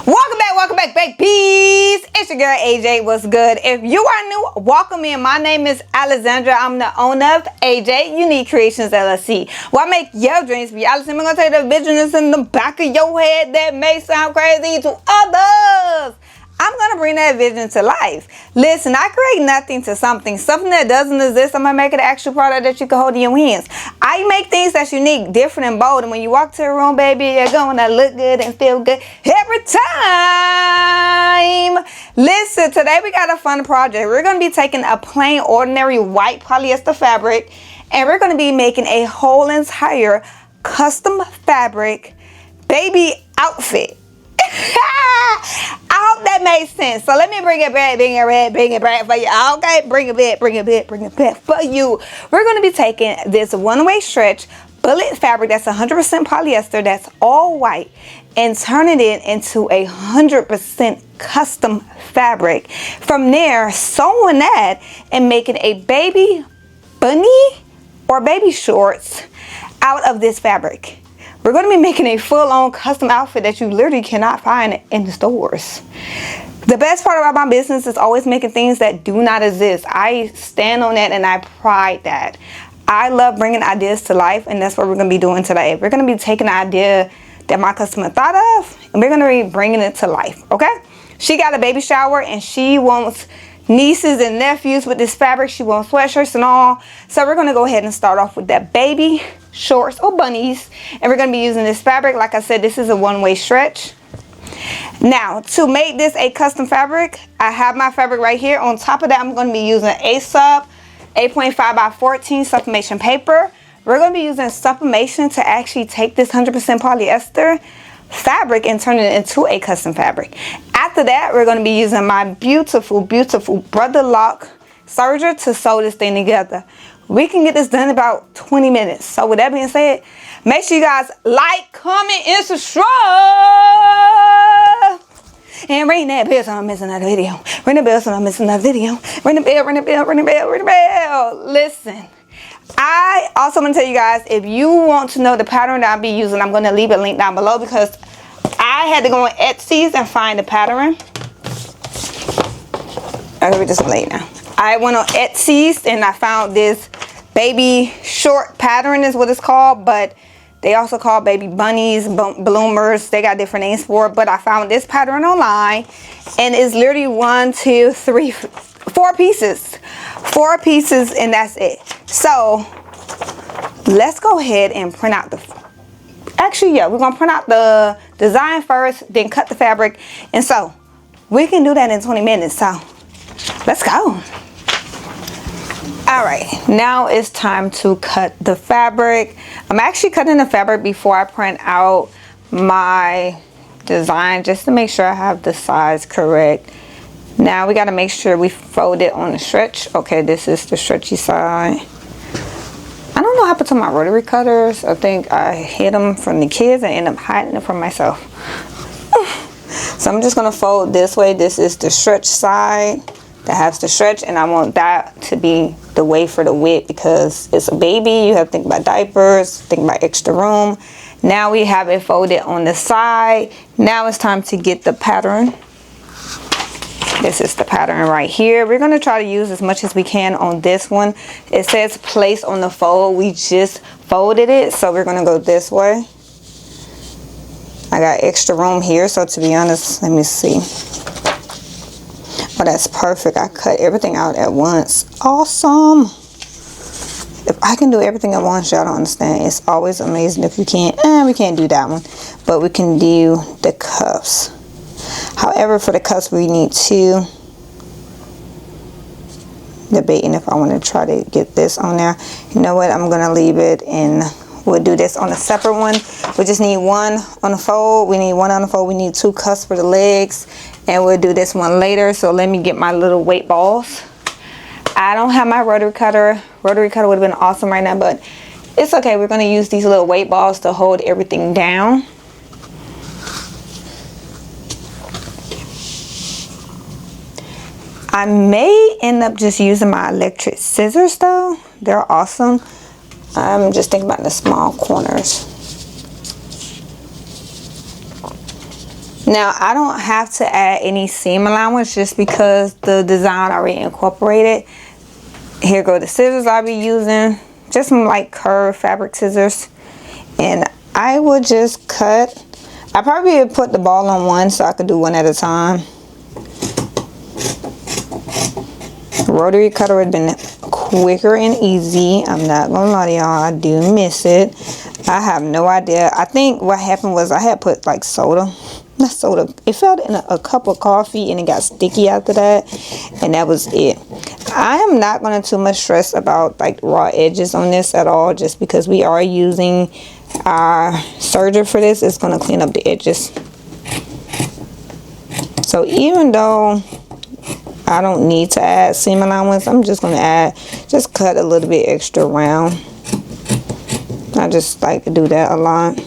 Welcome back, babies. It's your girl AJ. What's good? If you are new, welcome in. My name is Alexandra. I'm the owner of AJ Unique Creations LLC. Well, I make your dreams reality. I'm gonna tell you the vision is in the back of your head that may sound crazy to others. I'm gonna bring that vision to life. Listen, I create nothing to something that doesn't exist. I'm gonna make it an actual product that you can hold in your hands. I make things that's unique, different, and bold. And when you walk to a room, baby, you're gonna look good and feel good every time. Listen, today we got a fun project. We're gonna be taking a plain, ordinary white polyester fabric, and we're gonna be making a whole entire custom fabric baby outfit. I hope that made sense. So let me bring it back for you. Okay, bring it back for you. We're going to be taking this one-way stretch bullet fabric that's 100% polyester, that's all white, and turning it into a 100% custom fabric. From there, sewing that and making a baby bunny or baby shorts out of this fabric. We're going to be making a full-on custom outfit that you literally cannot find in the stores. The best part about my business is always making things that do not exist. I stand on that and I pride that. I love bringing ideas to life, and that's what we're going to be doing today. We're going to be taking an idea that my customer thought of, and we're going to be bringing it to life, okay? She got a baby shower and she wants nieces and nephews with this fabric. She wants sweatshirts and all. So we're going to go ahead and start off with that baby shorts or bunnies, and we're going to be using this fabric. Like I said, this is a one-way stretch. Now, to make this a custom fabric, I have my fabric right here. On top of that, I'm going to be using a sub 8.5 by 14 sublimation paper. We're going to be using sublimation to actually take this 100% polyester fabric and turn it into a custom fabric. After that, we're going to be using my beautiful brother lock serger to sew this thing together. We can get this done in about 20 minutes. So with that being said, make sure you guys like, comment, and subscribe. And ring that bell so I don't miss another video. Ring the bell so I don't miss another video. Ring the bell, ring the bell, ring the bell, ring the bell. Listen, I also want to tell you guys, if you want to know the pattern that I'll be using, I'm going to leave a link down below because I had to go on Etsy and find the pattern. I'll read this late now. I went on Etsy and I found this baby short pattern is what it's called, but they also call baby bunnies, bloomers. They got different names for it, but I found this pattern online, and it's literally 1, 2, 3, 4 pieces. 4 pieces, and that's it. So let's go ahead and print out the, actually, yeah, we're gonna print out the design first, then cut the fabric, and so we can do that in 20 minutes. So let's go. All right, now it's time to cut the fabric. I'm actually cutting the fabric before I print out my design, just to make sure I have the size correct. Now we got to make sure we fold it on the stretch. Okay, this is the stretchy side. I don't know what happened to my rotary cutters. I think I hid them from the kids and ended up hiding them from myself. So I'm just gonna fold this way. This is the stretch side that has the stretch, and I want that to be the way for the width because it's a baby. You have to think about diapers, think about extra room. Now we have it folded on the side. Now it's time to get the pattern. This is the pattern right here. We're going to try to use as much as we can on this one. It says place on the fold. We just folded it, so we're going to go this way. I got extra room here, so to be honest, let me see. Oh, that's perfect. I cut everything out at once. Awesome. If I can do everything at once, y'all don't understand. It's always amazing if you can't. We can't do that one, but we can do the cuffs. However, for the cuffs, we need 2. Debating if I want to try to get this on there. You know what? I'm going to leave it, and we'll do this on a separate one. We just need 1 on the fold. We need 1 on the fold. We need 2 cuffs for the legs, and we'll do this one later. So let me get my little weight balls. I don't have my rotary cutter. Rotary cutter would have been awesome right now, but it's okay. We're going to use these little weight balls to hold everything down. I may end up just using my electric scissors though. They're awesome. I'm just thinking about the small corners. Now, I don't have to add any seam allowance just because the design already incorporated. Here go the scissors I'll be using. Just some like curved fabric scissors. And I would just cut. I probably would put the ball on one so I could do one at a time. Rotary cutter would have been quicker and easy. I'm not gonna lie to y'all, I do miss it. I have no idea. I think what happened was I had put like soda. Not soda. It fell in a cup of coffee and it got sticky after that. And that was it. I am not going to too much stress about like raw edges on this at all. Just because we are using our serger for this, it's going to clean up the edges. So even though I don't need to add seam allowance, I'm just going to just cut a little bit extra round. I just like to do that a lot.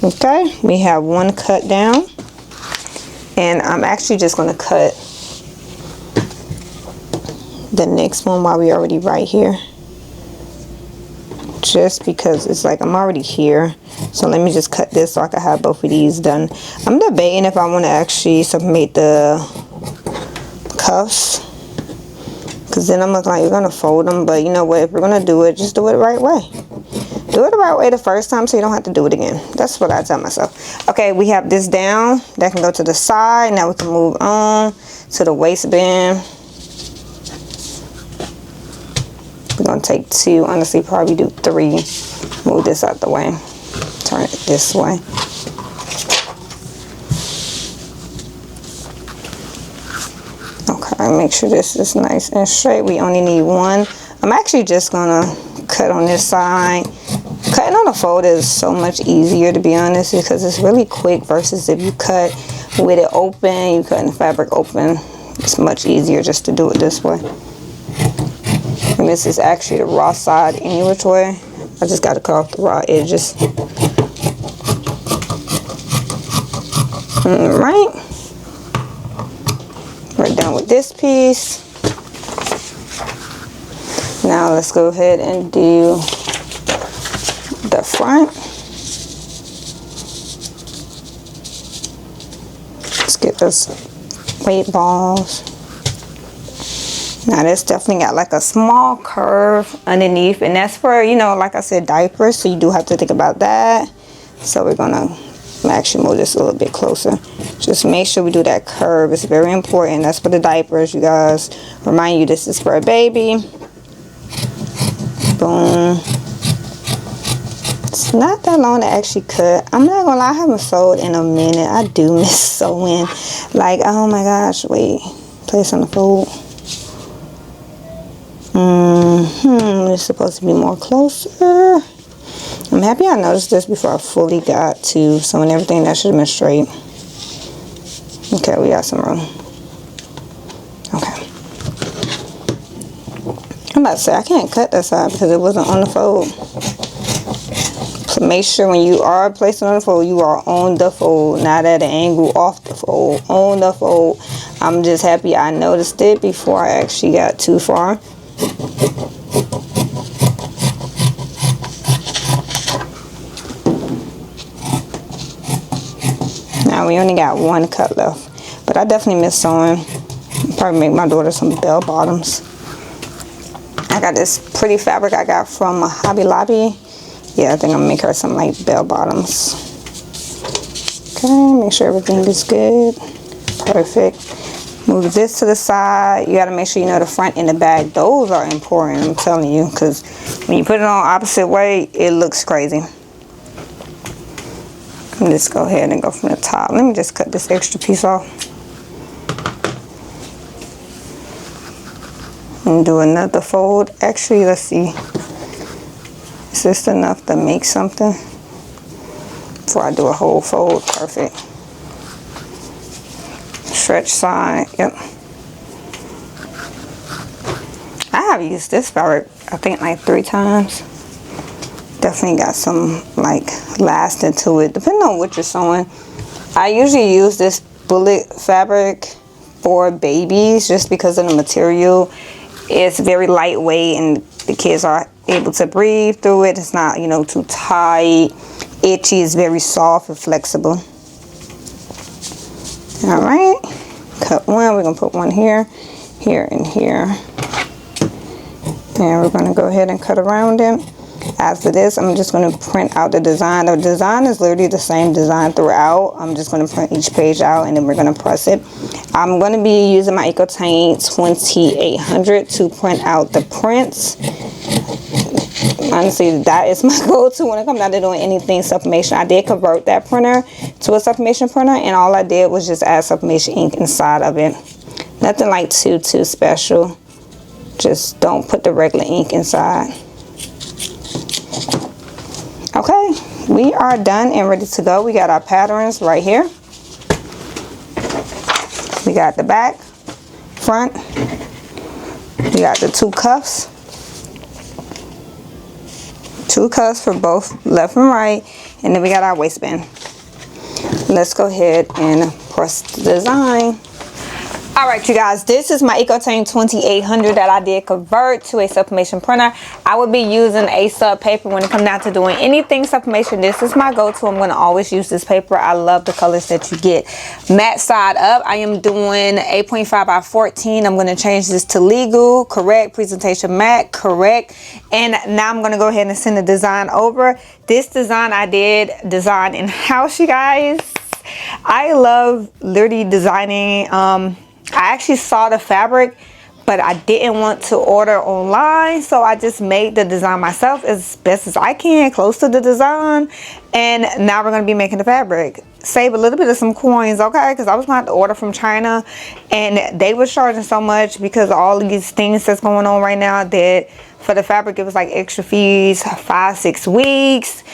Okay, we have one cut down, and I'm actually just going to cut the next one while we're already right here, just because it's like I'm already here. So let me just cut this so I can have both of these done. I'm debating if I want to actually sublimate the cuffs, because then I'm like, you're going to fold them, but you know what, if we're going to do it, just do it the right way. Do it the right way the first time so you don't have to do it again. That's what I tell myself. Okay, we have this down. That can go to the side. Now we can move on to the waistband. We're going to take two. Honestly, probably do three. Move this out the way. Turn it this way. Okay, make sure this is nice and straight. We only need one. I'm actually just going to cut on this side. Cutting on a fold is so much easier, to be honest, because it's really quick versus if you cut with it open, you cut the fabric open. It's much easier just to do it this way. And this is actually the raw side any which way. I just got to cut off the raw edges. Alright. We're done with this piece. Now let's go ahead and do the front. Let's get those weight balls. Now this definitely got like a small curve underneath, and that's for, you know, like I said, diapers, so you do have to think about that. So we're gonna actually move this a little bit closer. Just make sure we do that curve. It's very important. That's for the diapers, you guys. Remind you, this is for a baby. Boom. It's not that long to actually cut. I'm not gonna lie, I haven't sewed in a minute. I do miss sewing. Like, oh my gosh, wait. Place on the fold. It's supposed to be more closer. I'm happy I noticed this before I fully got to sewing everything. That should have been straight. Okay, we got some room. Okay. I'm about to say, I can't cut that side because it wasn't on the fold. So make sure when you are placing on the fold, you are on the fold, not at an angle off the fold, on the fold. I'm just happy I noticed it before I actually got too far. Now we only got one cut left, but I definitely miss sewing. Probably make my daughter some bell bottoms. I got this pretty fabric I got from Hobby Lobby. Yeah, I think I'm gonna make her some like bell bottoms. Okay, make sure everything is good. Perfect. Move this to the side. You gotta make sure you know the front and the back. Those are important, I'm telling you, because when you put it on opposite way, it looks crazy. Let's go ahead and go from the top. Let me just cut this extra piece off. And do another fold. Actually, let's see. Is this enough to make something? Before I do a whole fold. Perfect. Stretch side. Yep. I have used this fabric, I think, like 3 times. Definitely got some like lasting to it, depending on what you're sewing. I usually use this bullet fabric for babies just because of the material. It's very lightweight and the kids are able to breathe through it. It's not, you know, too tight. itchy. It's very soft and flexible. All right, cut one. We're gonna put one here, here, and here. And we're gonna go ahead and cut around it. After this, I'm just going to print out the design. The design is literally the same design throughout. I'm just going to print each page out and then we're going to press it. I'm going to be using my EcoTaint 2800 to print out the prints. Honestly, that is my go-to when it comes down to doing anything sublimation. I did convert that printer to a sublimation printer, and all I did was just add sublimation ink inside of it. Nothing like too special. Just don't put the regular ink inside. Okay, we are done and ready to go. We got our patterns right here. We got the back, front. We got the two cuffs. Two cuffs for both left and right. And then we got our waistband. Let's go ahead and press the design. All right, you guys, this is my EcoTaint 2800 that I did convert to a sublimation printer. I would be using a sub paper when it comes down to doing anything sublimation. This is my go-to. I'm going to always use this paper. I love the colors that you get. Matte side up, I am doing 8.5 by 14. I'm going to change this to legal, correct, presentation matte, correct. And now I'm going to go ahead and send the design over. This design I did design in-house, you guys. I love literally designing. I actually saw the fabric, but I didn't want to order online, so I just made the design myself as best as I can, close to the design. And now we're going to be making the fabric. Save a little bit of some coins, okay? Because I was going to have to order from China, and they were charging so much because of all of these things that's going on right now, that for the fabric it was like extra fees, 5-6 weeks.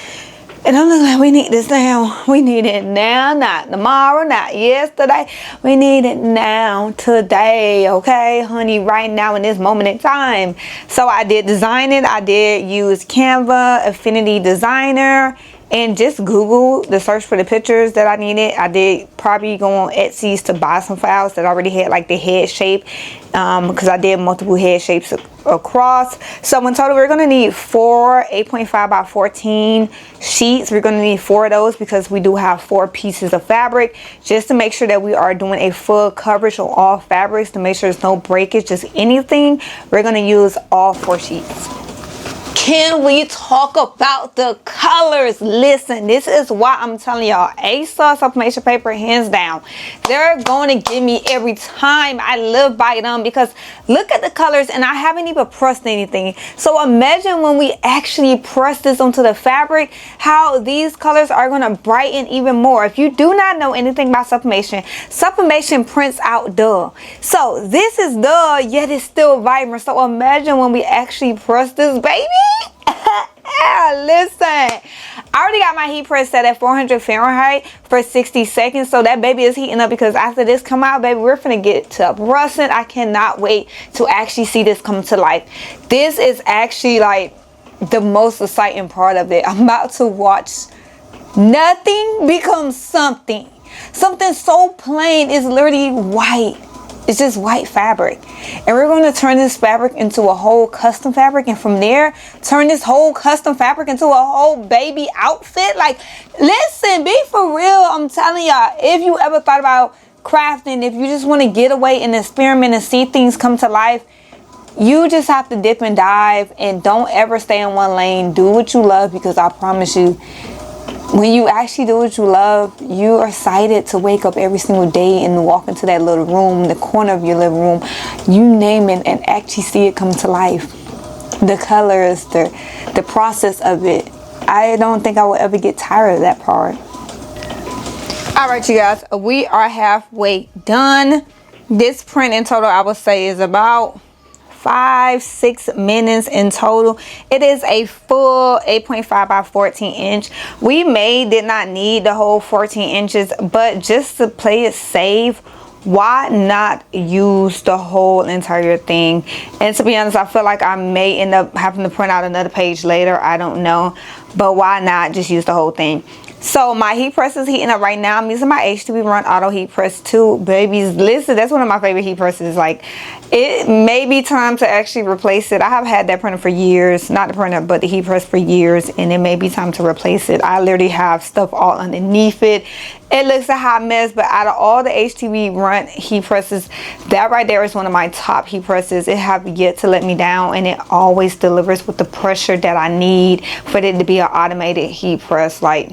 And I'm looking like, we need this now. We need it now, not tomorrow, not yesterday. We need it now, today, okay, honey, right now in this moment in time. So I did design it. I did use Canva, Affinity Designer, and just Google the search for the pictures that I needed. I did probably go on Etsy's to buy some files that already had like the head shape, because I did multiple head shapes across. So in total we're going to need 4 8.5 by 14 sheets. We're going to need 4 of those because we do have 4 pieces of fabric, just to make sure that we are doing a full coverage on all fabrics, to make sure there's no breakage, just anything. We're going to use all 4 sheets. Can we talk about the colors? Listen, this is why I'm telling y'all, ASOS sublimation paper, hands down, they're going to give me every time. I live by them because look at the colors, and I haven't even pressed anything. So imagine when we actually press this onto the fabric, how these colors are going to brighten even more. If you do not know anything about sublimation, sublimation prints out dull. So this is dull, yet it's still vibrant. So imagine when we actually press this, baby. Listen, I already got my heat press set at 400 Fahrenheit for 60 seconds. So that baby is heating up, because after this come out, baby, we're finna get to rusting. I cannot wait to actually see this come to life. This is actually like the most exciting part of it. I'm about to watch nothing become something. Something so plain is literally white. It's just white fabric, and we're going to turn this fabric into a whole custom fabric, and from there turn this whole custom fabric into a whole baby outfit. Like, listen, be for real. I'm telling y'all, if you ever thought about crafting, if you just want to get away and experiment and see things come to life, you just have to dip and dive, and don't ever stay in one lane. Do what you love, because I promise you, when you actually do what you love, you are excited to wake up every single day and walk into that little room, the corner of your living room, you name it, and actually see it come to life. The colors, the process of it. I don't think I will ever get tired of that part. All right, you guys, we are halfway done. This print in total, I would say, is about 5-6 minutes in total. It is a full 8.5 by 14 inch. We did not need the whole 14 inches, but just to play it safe, why not use the whole entire thing? And to be honest, I feel like I may end up having to print out another page later. I don't know, but why not just use the whole thing? So my heat press is heating up right now. I'm using my HTVRONT auto heat press too. Babies, listen, that's one of my favorite heat presses. Like, it may be time to actually replace it. I have had that printer for years, not the printer, but the heat press for years, and it may be time to replace it. I literally have stuff all underneath it. It looks a hot mess, but out of all the HTVRONT heat presses, that right there is one of my top heat presses. It have yet to let me down, and it always delivers with the pressure that I need for it to be an automated heat press, like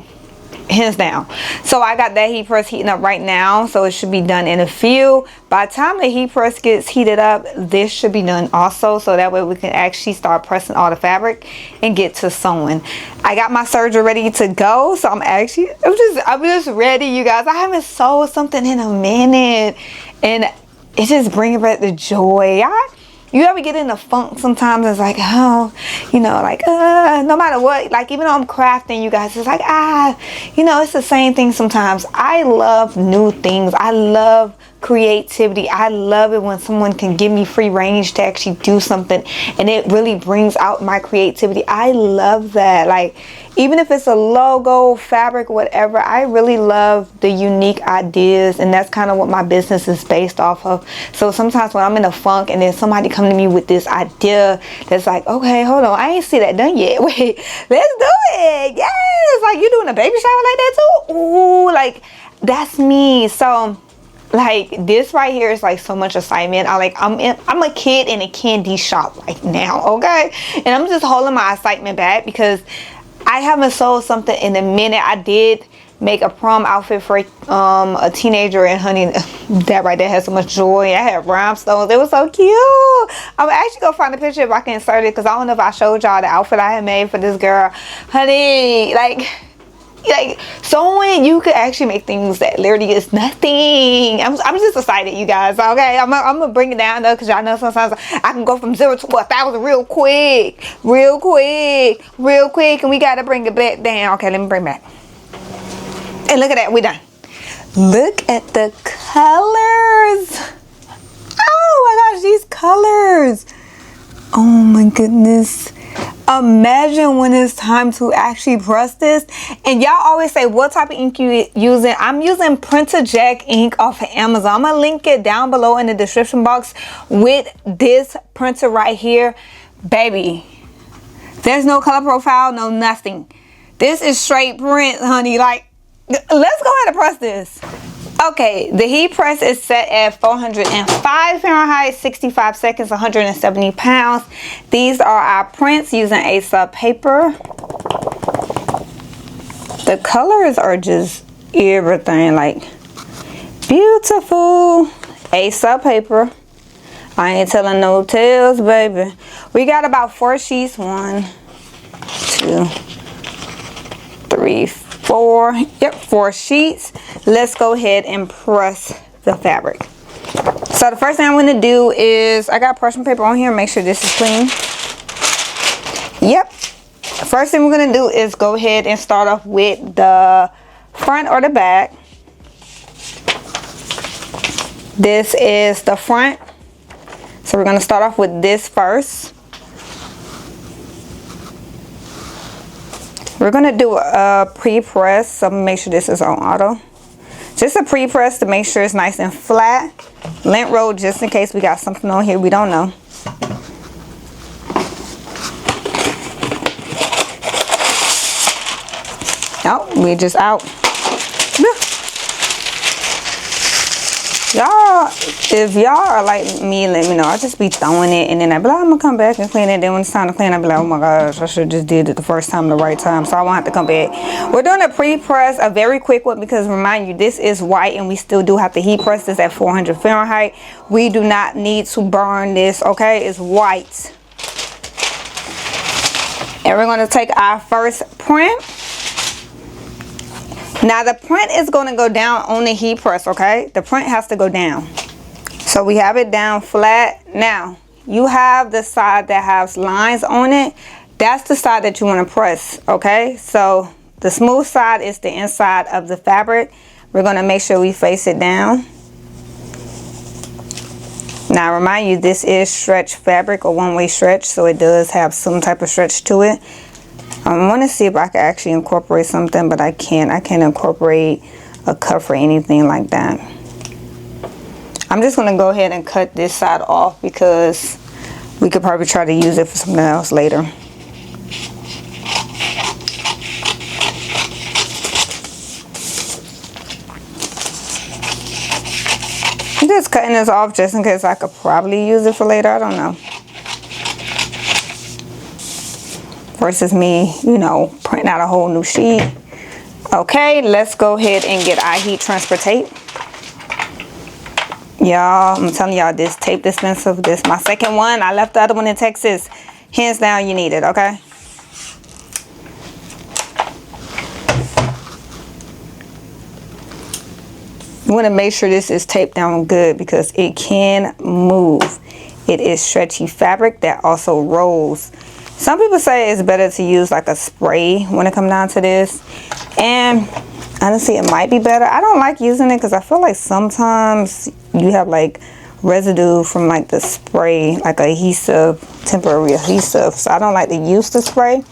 hands down. So I got that heat press heating up right now, so it should be done in a few. By the time the heat press gets heated up, this should be done also, so that way we can actually start pressing all the fabric and get to sewing. I got my serger ready to go, so I'm just ready, you guys. I haven't sewed something in a minute, and it just brings back the joy. You ever get in a funk sometimes? It's like, oh, you know, like, no matter what, like, even though I'm crafting, you guys, it's like, you know, it's the same thing sometimes. I love new things. I love creativity. I love it when someone can give me free range to actually do something, and it really brings out my creativity. I love that. Like, even if it's a logo, fabric, whatever, I really love the unique ideas, and that's kind of what my business is based off of. So sometimes when I'm in a funk and then somebody come to me with this idea that's like, okay, hold on, I ain't see that done yet. Wait, let's do it. Yes, like, you doing a baby shower like that too? Ooh, like, that's me. So like, this right here is like so much excitement. I'm a kid in a candy shop right now, okay? And I'm just holding my excitement back because I haven't sold something in a minute. I did make a prom outfit for a teenager, and honey, that right there has so much joy. I had rhinestones. It was so cute. I'm actually gonna find a picture if I can insert it, because I don't know if I showed y'all the outfit I had made for this girl. Honey, like sewing, you could actually make things that literally is nothing. I'm just excited, you guys. Okay, I'm gonna bring it down though, because y'all know sometimes I can go from 0 to 1,000 real quick, and we gotta bring it back down. Okay, let me bring it back. And look at that, we done. Look at the colors. Oh my gosh, these colors. Oh my goodness. Imagine when it's time to actually press this. And y'all always say, what type of ink you using? I'm using Printer Jack ink off of Amazon. I'm gonna link it down below in the description box with this printer right here. Baby, there's no color profile, no nothing. This is straight print, honey. Like, let's go ahead and press this. Okay, the heat press is set at 405 Fahrenheit, 65 seconds, 170 pounds. These are our prints using A-sub paper. The colors are just everything, like beautiful. A-sub paper. I ain't telling no tales, baby. We got about 4 sheets. 1, 2, 3, 4. Yep, 4 sheets. Let's go ahead and press the fabric. So the first thing I'm going to do is, I got parchment paper on here. Make sure this is clean. Yep. First thing we're going to do is go ahead and start off with the front or the back. This is the front. So we're going to start off with this first. We're going to do a pre-press, so make sure this is on auto. Just a pre-press to make sure it's nice and flat. Lint roll just in case we got something on here we don't know. Oh, we just out. Y'all, if y'all are like me, let me know. I just be throwing it, and then I be like, I'm gonna come back and clean it. Then when it's time to clean, I be like, oh my gosh, I should just did it the first time, the right time, so I won't have to come back. We're doing a pre-press, a very quick one, because remind you, this is white, and we still do have to heat press this at 400 Fahrenheit. We do not need to burn this, okay? It's white. And we're gonna take our first print. Now the print is going to go down on the heat press, okay? The print has to go down. So we have it down flat. Now, you have the side that has lines on it. That's the side that you want to press, okay? So the smooth side is the inside of the fabric. We're going to make sure we face it down. Now, remind you, this is stretch fabric or one-way stretch, so it does have some type of stretch to it. I want to see if I can actually incorporate something, but I can't. I can't incorporate a cuff or anything like that. I'm just going to go ahead and cut this side off because we could probably try to use it for something else later. I'm just cutting this off just in case I could probably use it for later. I don't know. Versus me, you know, printing out a whole new sheet. Okay, let's go ahead and get our heat transfer tape. Y'all, I'm telling y'all, this tape dispenser, this my second one. I left the other one in Texas. Hands down, you need it, okay? You want to make sure this is taped down good because it can move. It is stretchy fabric that also rolls. Some people say it's better to use like a spray when it comes down to this. And honestly, it might be better. I don't like using it because I feel like sometimes you have like residue from like the spray, like adhesive, temporary adhesive. So I don't like to use the spray.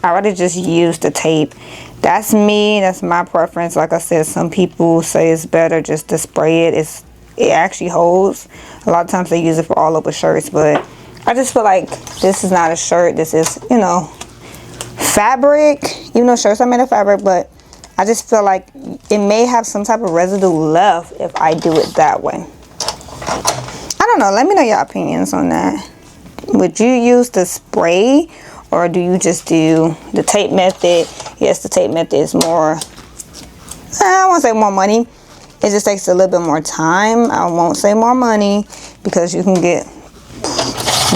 I rather just use the tape. That's me. That's my preference. Like I said, some people say it's better just to spray it. It actually holds. A lot of times they use it for all over shirts, but I just feel like this is not a shirt. This is, you know, fabric. You know, shirts are made of fabric, but I just feel like it may have some type of residue left if I do it that way. I don't know. Let me know your opinions on that. Would you use the spray or do you just do the tape method? Yes, the tape method is more, I won't say more money. It just takes a little bit more time. I won't say more money because you can get,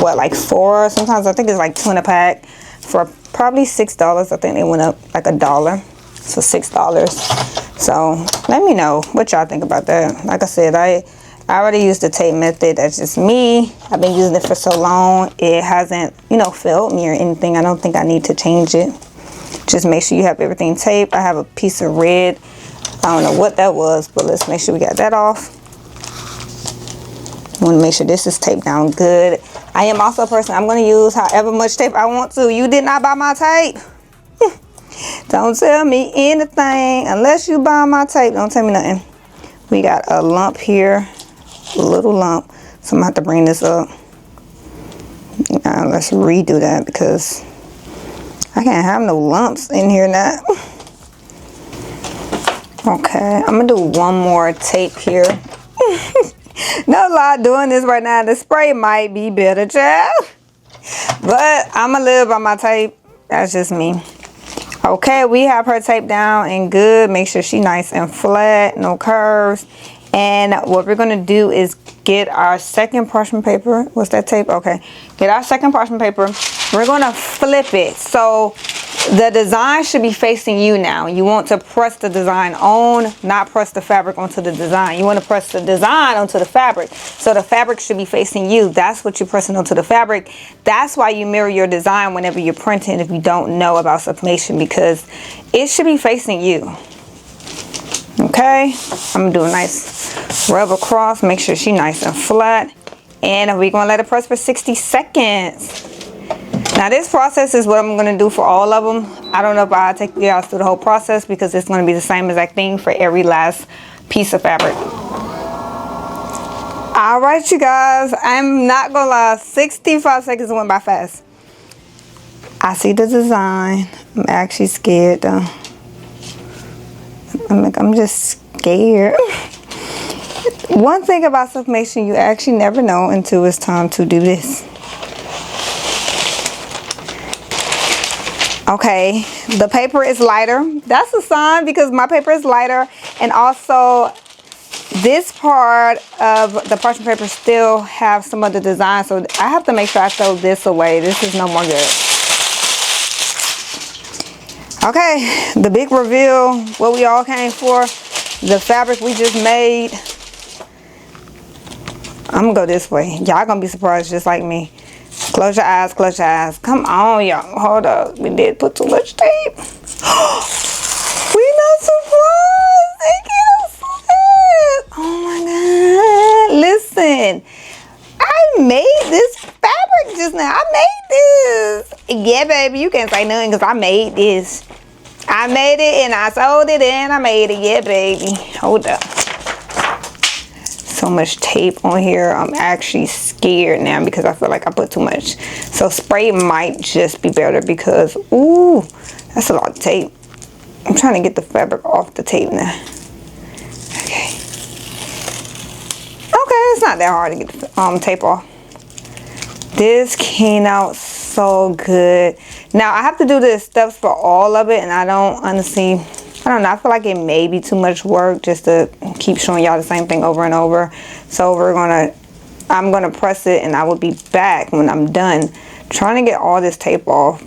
what, like 4? Sometimes I think it's like 2 in a pack for probably $6. I think they went up like $1. So $6. So let me know what y'all think about that. Like I said, I already used the tape method. That's just me. I've been using it for so long. It hasn't, you know, failed me or anything. I don't think I need to change it. Just make sure you have everything taped. I have a piece of red. I don't know what that was, but let's make sure we got that off. I want to make sure this is taped down good. I am also a person, I'm going to use however much tape I want to. You did not buy my tape. Don't tell me anything unless you buy my tape. Don't tell me nothing. We got a lump here, a little lump. So I'm gonna have to bring this up. Let's redo that because I can't have no lumps in here now. Okay, I'm gonna do one more tape here. No lie, doing this right now. The spray might be better, child. But I'm gonna live by my tape. That's just me. Okay, we have her taped down and good. Make sure she's nice and flat, no curves. And what we're gonna do is get our second parchment paper. What's that tape? Okay, get our second parchment paper. We're gonna flip it. So the design should be facing you now. You want to press the design on, not press the fabric onto the design. You want to press the design onto the fabric. So the fabric should be facing you. That's what you're pressing onto the fabric. That's why you mirror your design whenever you're printing if you don't know about sublimation, because it should be facing you. Okay, I'm gonna do a nice rub across, make sure she's nice and flat. And we're gonna let it press for 60 seconds. Now this process is what I'm going to do for all of them. I don't know if I'll take you guys through the whole process because it's going to be the same exact thing for every last piece of fabric. Alright you guys, I'm not going to lie, 65 seconds went by fast. I see the design. I'm actually scared though. I'm just scared. One thing about sublimation, you actually never know until it's time to do this. Okay, the paper is lighter. That's a sign because my paper is lighter, and also this part of the parchment paper still have some of the design, so I have to make sure I throw this away. This is no more good. Okay, the big reveal, what we all came for, the fabric we just made. I'm gonna go this way. Y'all gonna be surprised just like me. Close your eyes, close your eyes. Come on, y'all. Hold up. We did put too much tape. We not surprised. They get upset. Oh my God. Listen, I made this fabric just now. I made this. Yeah, baby, you can't say nothing because I made this. I made it and I sold it and I made it. Yeah, baby. Hold up. So much tape on here. I'm actually scared now because I feel like I put too much. So spray might just be better because, ooh, that's a lot of tape. I'm trying to get the fabric off the tape now. Okay. Okay, it's not that hard to get the tape off. This came out so good. Now I have to do the steps for all of it, and I don't honestly, I don't know, I feel like it may be too much work just to keep showing y'all the same thing over and over. So I'm gonna press it and I will be back when I'm done trying to get all this tape off.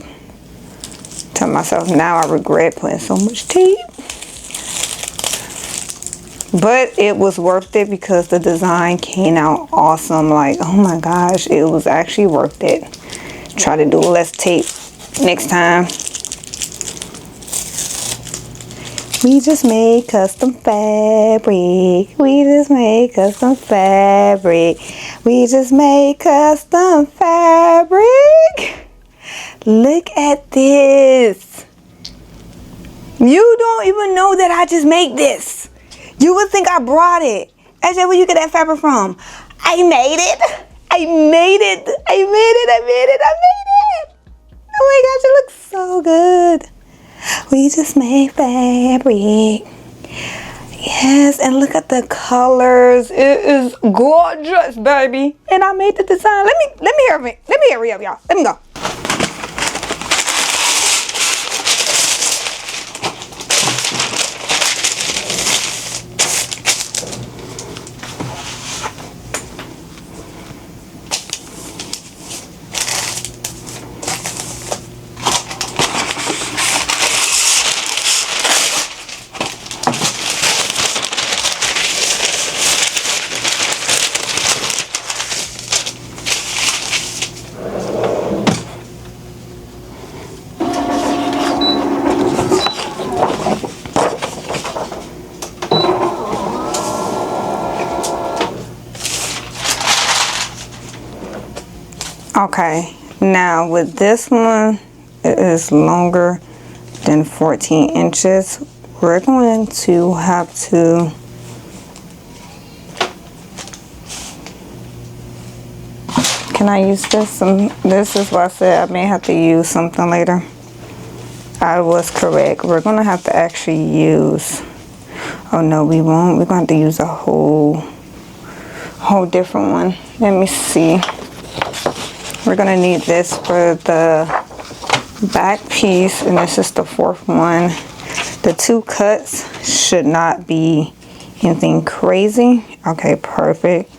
Tell myself now I regret putting so much tape. But it was worth it because the design came out awesome. Like, oh my gosh, it was actually worth it. Try to do less tape next time. We just made custom fabric. We just made custom fabric. We just made custom fabric. Look at this. You don't even know that I just made this. You would think I brought it. AJ, where you get that fabric from? I made it. I made it. I made it. I made it. I made it. Oh my gosh, it looks so good. We just made fabric. Yes, and look at the colors. It is gorgeous, baby. And I made the design. Let me hurry up, y'all. Let me go. Okay, now with this one, it is longer than 14 inches. We're going to have to can I use this? This is what I said I may have to use something later. I was correct. We're going to have to actually use, oh no, we won't. We're going to have to use a whole different one. Let me see. We're going to need this for the back piece, and this is the fourth one. The two cuts should not be anything crazy. Okay, perfect.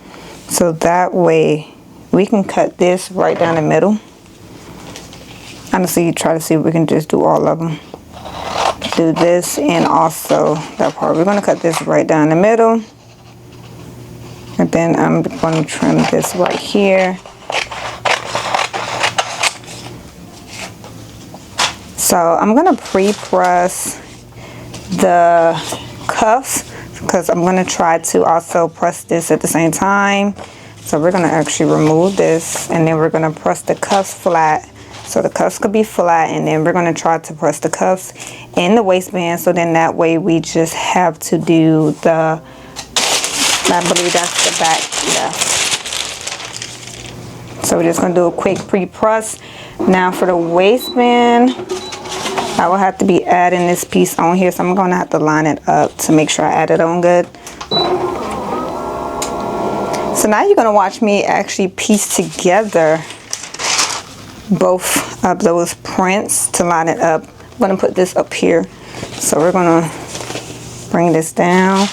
So that way we can cut this right down the middle. Honestly, try to see if we can just do all of them. Do this and also that part. We're going to cut this right down the middle. And then I'm going to trim this right here. So I'm going to pre-press the cuffs because I'm going to try to also press this at the same time. So we're going to actually remove this, and then we're going to press the cuffs flat. So the cuffs could be flat, and then we're going to try to press the cuffs in the waistband. So then that way we just have to do the, I believe that's the back, yeah. So we're just going to do a quick pre-press. Now for the waistband, I will have to be adding this piece on here, so I'm going to have to line it up to make sure I add it on good. So now you're going to watch me actually piece together both of those prints to line it up. I'm going to put this up here. So we're going to bring this down,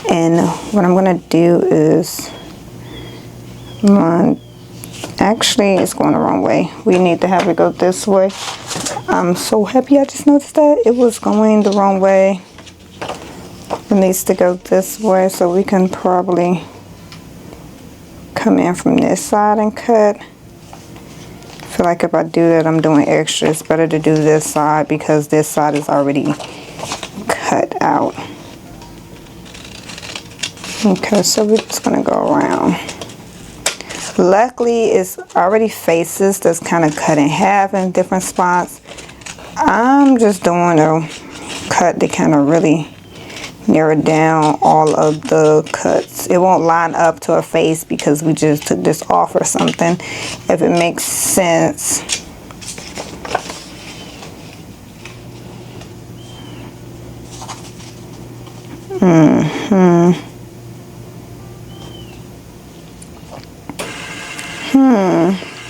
and what I'm going to do is, actually it's going the wrong way. We need to have it go this way. I'm so happy I just noticed that it was going the wrong way. It needs to go this way, so we can probably come in from this side and cut. I feel like if I do that, I'm doing extra. It's better to do this side because this side is already cut out. Okay, so we're just gonna go around. Luckily, it's already faces that's kind of cut in half in different spots. I'm just doing a cut to kind of really narrow down all of the cuts. It won't line up to a face because we just took this off or something, if it makes sense.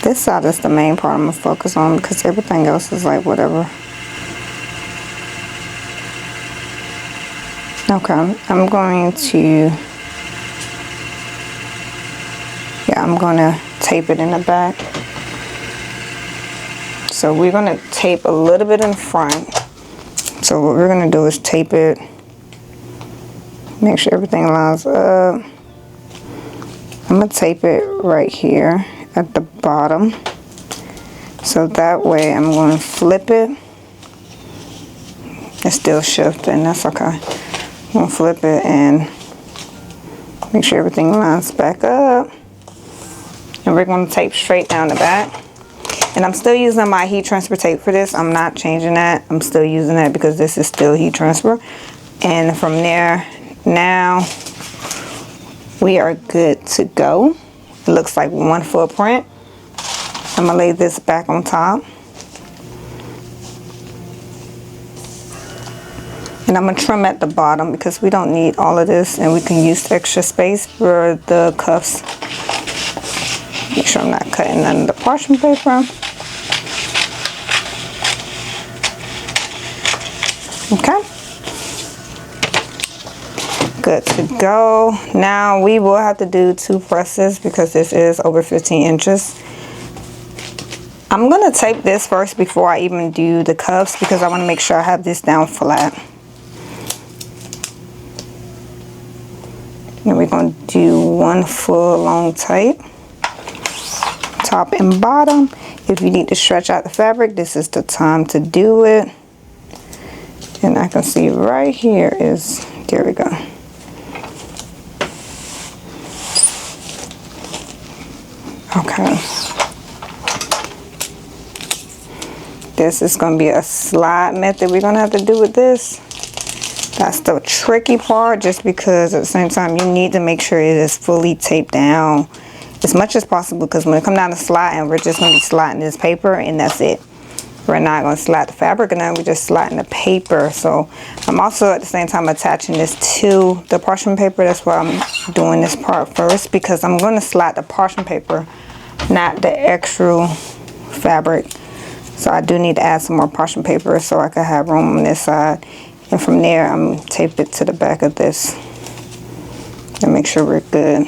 This side is the main part I'm gonna focus on because everything else is like whatever. Okay, I'm going to, I'm gonna tape it in the back. So we're gonna tape a little bit in front. So what we're gonna do is tape it, make sure everything lines up. I'm gonna tape it right here at the bottom. So that way I'm going to flip it. It's still shifting, that's okay. I'm going to flip it and make sure everything lines back up. And we're going to tape straight down the back. And I'm still using my heat transfer tape for this. I'm not changing that. I'm still using that because this is still heat transfer. And from there, now we are good to go. It looks like one footprint. I'm gonna lay this back on top. And I'm gonna trim at the bottom because we don't need all of this and we can use extra space for the cuffs. Make sure I'm not cutting none of the parchment paper. Okay. Good to go. Now we will have to do 2 presses because this is over 15 inches. I'm going to tape this first before I even do the cuffs because I want to make sure I have this down flat. And we're going to do 1 full long tape, top and bottom. If you need to stretch out the fabric, this is the time to do it. And I can see right here is, there we go. Okay. This is going to be a slide method we're going to have to do with this. That's the tricky part, just because at the same time you need to make sure it is fully taped down as much as possible, because when it comes down to sliding, we're just going to be sliding this paper and that's it. We're not going to slide the fabric, and then we're just sliding the paper. So I'm also at the same time attaching this to the parchment paper. That's why I'm doing this part first, because I'm going to slide the parchment paper, not the extra fabric. So I do need to add some more parchment paper so I can have room on this side. And from there, I'm going to tape it to the back of this and make sure we're good.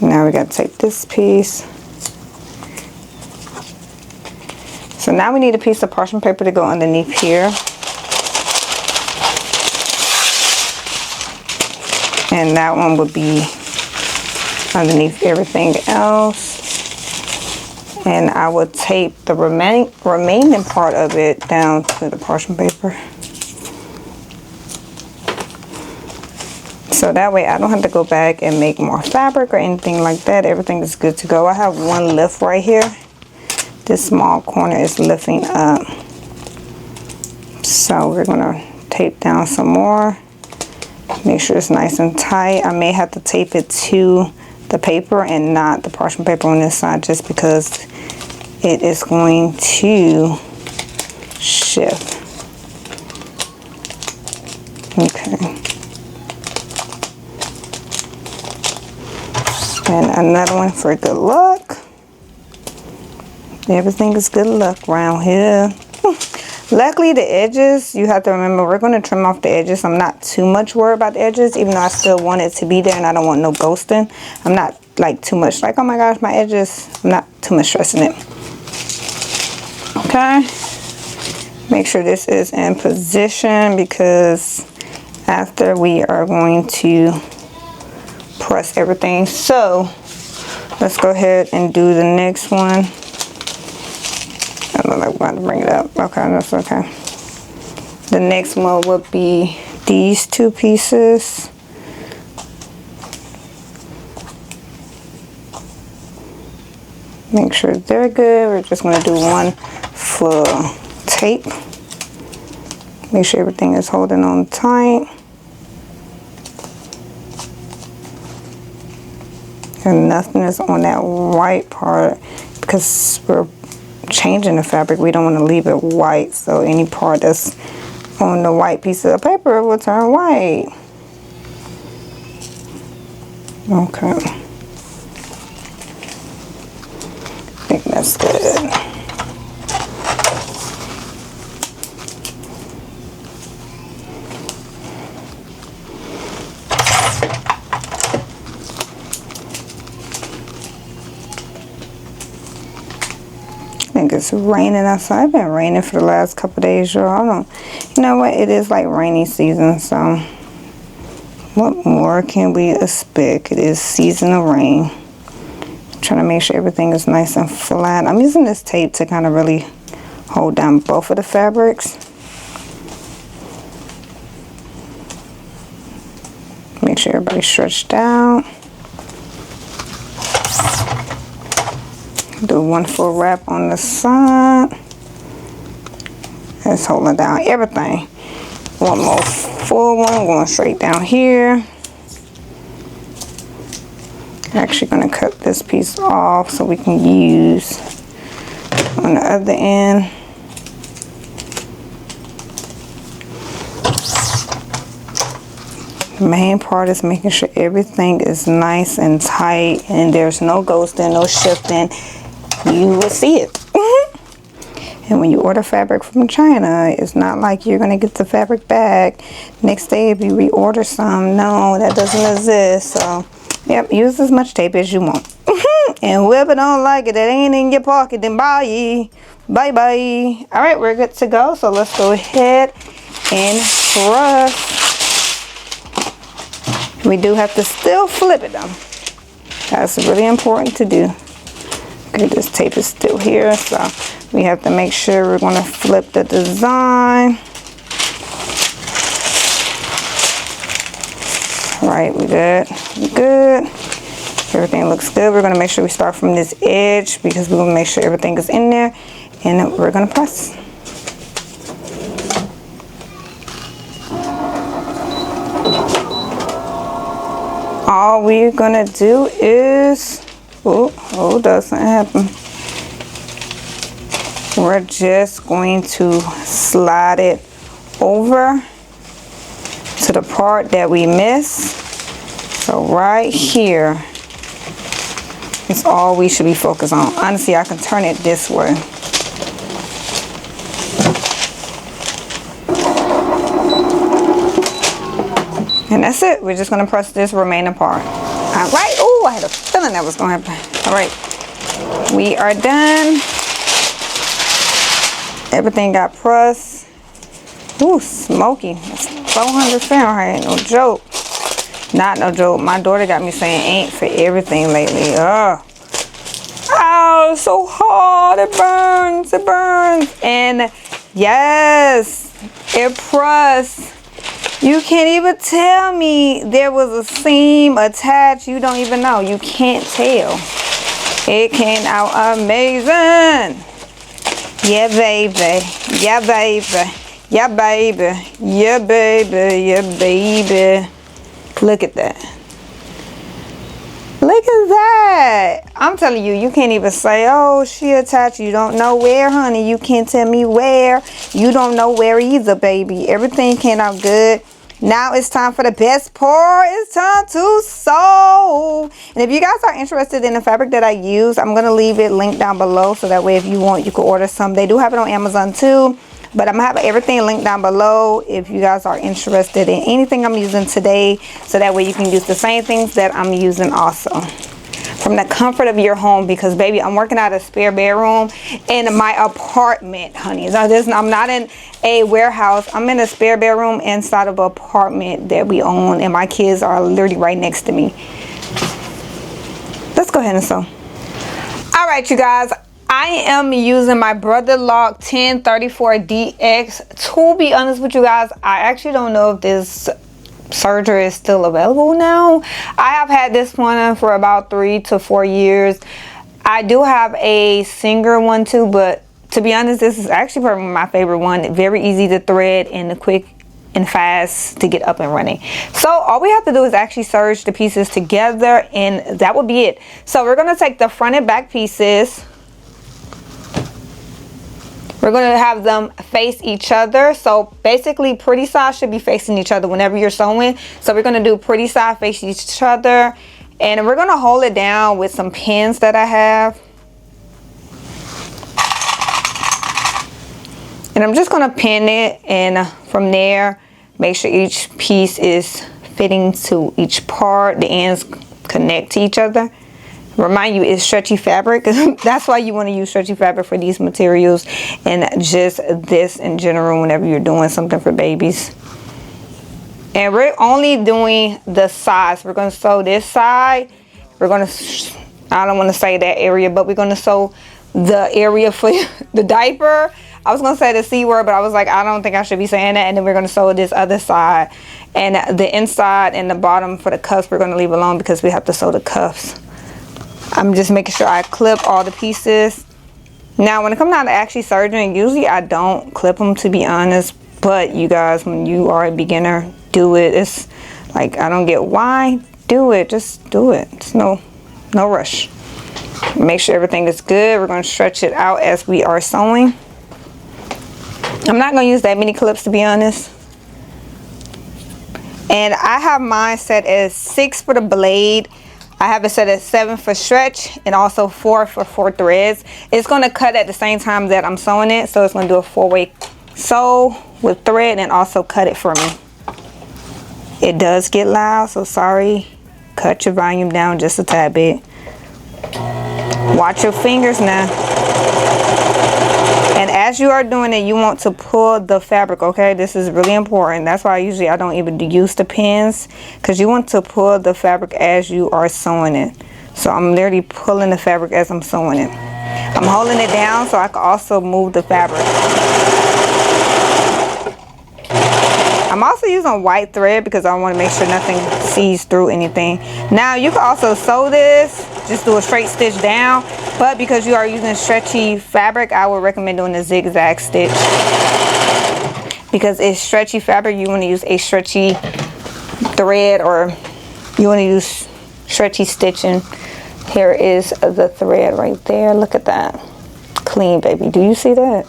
Now we got to take this piece. So now we need a piece of parchment paper to go underneath here. And that one would be underneath everything else. And I will tape the remaining part of it down to the parchment paper. So that way I don't have to go back and make more fabric or anything like that. Everything is good to go. I have one lift right here. This small corner is lifting up. So we're going to tape down some more. Make sure it's nice and tight. I may have to tape it to the paper and not the parchment paper on this side, just because it is going to shift. Okay. And another one for good luck. Everything is good luck around here. Luckily, the edges, you have to remember, we're going to trim off the edges. I'm not too much worried about the edges, even though I still want it to be there and I don't want no ghosting. I'm not like too much like, oh my gosh, my edges. I'm not too much stressing it. Okay. Make sure this is in position, because after we are going to press everything. So let's go ahead and do the next one. I don't know, I'm about to bring it up. Okay, that's okay. The next one would be these 2 pieces. Make sure they're good. We're just going to do one for tape. Make sure everything is holding on tight. And nothing is on that white part because we're changing the fabric. We don't want to leave it white. So any part that's on the white piece of paper will turn white. Okay. I think that's good. I think it's raining outside. It's been raining for the last couple of days, y'all. You know what? It is like rainy season, so what more can we expect? It is season of rain. I'm trying to make sure everything is nice and flat. I'm using this tape to kind of really hold down both of the fabrics. Make sure everybody's stretched out. Do one full wrap on the side. That's holding down everything. One more full one going straight down here. Actually going to cut this piece off so we can use on the other end. The main part is making sure everything is nice and tight and there's no ghosting, no shifting. You will see it. And when you order fabric from China, it's not like you're going to get the fabric back next day if you reorder some. No, that doesn't exist. So, yep, use as much tape as you want. And whoever don't like it, that ain't in your pocket, then bye. Bye-bye. All right, we're good to go. So let's go ahead and press. We do have to still flip it, though. That's really important to do. Okay, this tape is still here, so we have to make sure we're going to flip the design. All right, we good. We good. Everything looks good. We're going to make sure we start from this edge because we want to make sure everything is in there, and we're going to press. All we're going to do is, oh, doesn't happen. We're just going to slide it over to the part that we missed. So right here is all we should be focused on. Honestly, I can turn it this way. And that's it. We're just going to press this remaining part. All right. Oh, I had a feeling that was going to happen. All right. We are done. Everything got pressed. Ooh, smoky. That's 400 Fahrenheit. No joke. Not no joke. My daughter got me saying ain't for everything lately. Ugh. Oh, so hard. It burns. It burns. And yes, it pressed. You can't even tell me there was a seam attached. You don't even know. You can't tell. It came out amazing. Yeah, baby. Yeah, baby. Yeah, baby. Yeah, baby. Yeah, baby. Look at that. Look at that. I'm telling you, you can't even say, oh, she attached. You don't know where, honey. You can't tell me where. You don't know where either, baby. Everything came out good. Now it's time for the best part. It's time to sew. And if you guys are interested in the fabric that I use, I'm going to leave it linked down below. So that way if you want, you can order some. They do have it on Amazon too. But I'm going to have everything linked down below if you guys are interested in anything I'm using today. So that way you can use the same things that I'm using also. From the comfort of your home, because baby, I'm working out a spare bedroom in my apartment, honey. I'm not in a warehouse. I'm in a spare bedroom inside of an apartment that we own, and my kids are literally right next to me. Let's go ahead and sew. All right, you guys. I am using my Brother Lock 1034DX. To be honest with you guys, I actually don't know if this serger is still available now. I have had this one for about 3 to 4 years. I do have a Singer one too, but to be honest, this is actually probably my favorite one. Very easy to thread and quick and fast to get up and running. So all we have to do is actually serge the pieces together, and that would be it. So we're going to take the front and back pieces. We're going to have them face each other. So basically pretty sides should be facing each other whenever you're sewing. So we're going to do pretty side face each other, and we're going to hold it down with some pins that I have. And I'm just going to pin it, and from there make sure each piece is fitting to each part. The ends connect to each other. Remind you, it's stretchy fabric. That's why you want to use stretchy fabric for these materials, and just this in general whenever you're doing something for babies. And we're only doing the sides. We're going to sew this side. We're going to, I don't want to say that area, but we're going to sew the area for the diaper. I was going to say the C word, but I was like, I don't think I should be saying that. And then we're going to sew this other side. And the inside and the bottom for the cuffs, we're going to leave alone because we have to sew the cuffs. I'm just making sure I clip all the pieces. Now, when it comes down to actually serging, usually I don't clip them, to be honest. But you guys, when you are a beginner, do it. It's like, I don't get why. Do it. Just do it. It's no rush. Make sure everything is good. We're going to stretch it out as we are sewing. I'm not going to use that many clips, to be honest. And I have mine set as 6 for the blade. I have it set at 7 for stretch, and also 4 for 4 threads. It's going to cut at the same time that I'm sewing it, so it's going to do a 4-way sew with thread and also cut it for me. It does get loud, so sorry. Cut your volume down just a tad bit. Watch your fingers now. And as you are doing it, you want to pull the fabric, okay? This is really important. That's why usually I don't even use the pins, because you want to pull the fabric as you are sewing it. So I'm literally pulling the fabric as I'm sewing it. I'm holding it down so I can also move the fabric. I'm also using white thread because I want to make sure nothing sees through anything. Now you can also sew this, just do a straight stitch down, but because you are using stretchy fabric, I would recommend doing a zigzag stitch. Because it's stretchy fabric, you want to use a stretchy thread, or you want to use stretchy stitching. Here is the thread right there. Look at that. Clean, baby. Do you see that?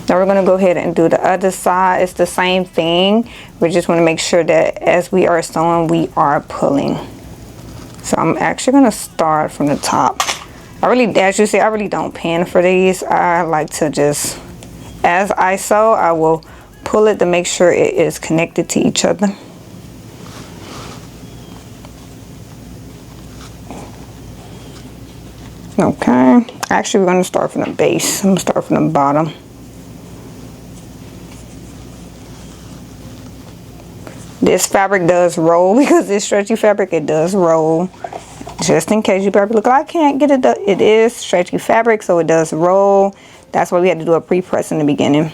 Now we're going to go ahead and do the other side. It's the same thing. We just want to make sure that as we are sewing, we are pulling. So I'm actually going to start from the top. As you see, I really don't pin for these. I like to just, as I sew, I will pull it to make sure it is connected to each other. Okay. Actually, we're going to start from the base. I'm going to start from the bottom. This fabric does roll because it's stretchy fabric. It does roll. Just in case you probably look like I can't get it. It is stretchy fabric, so it does roll. That's why we had to do a pre-press in the beginning.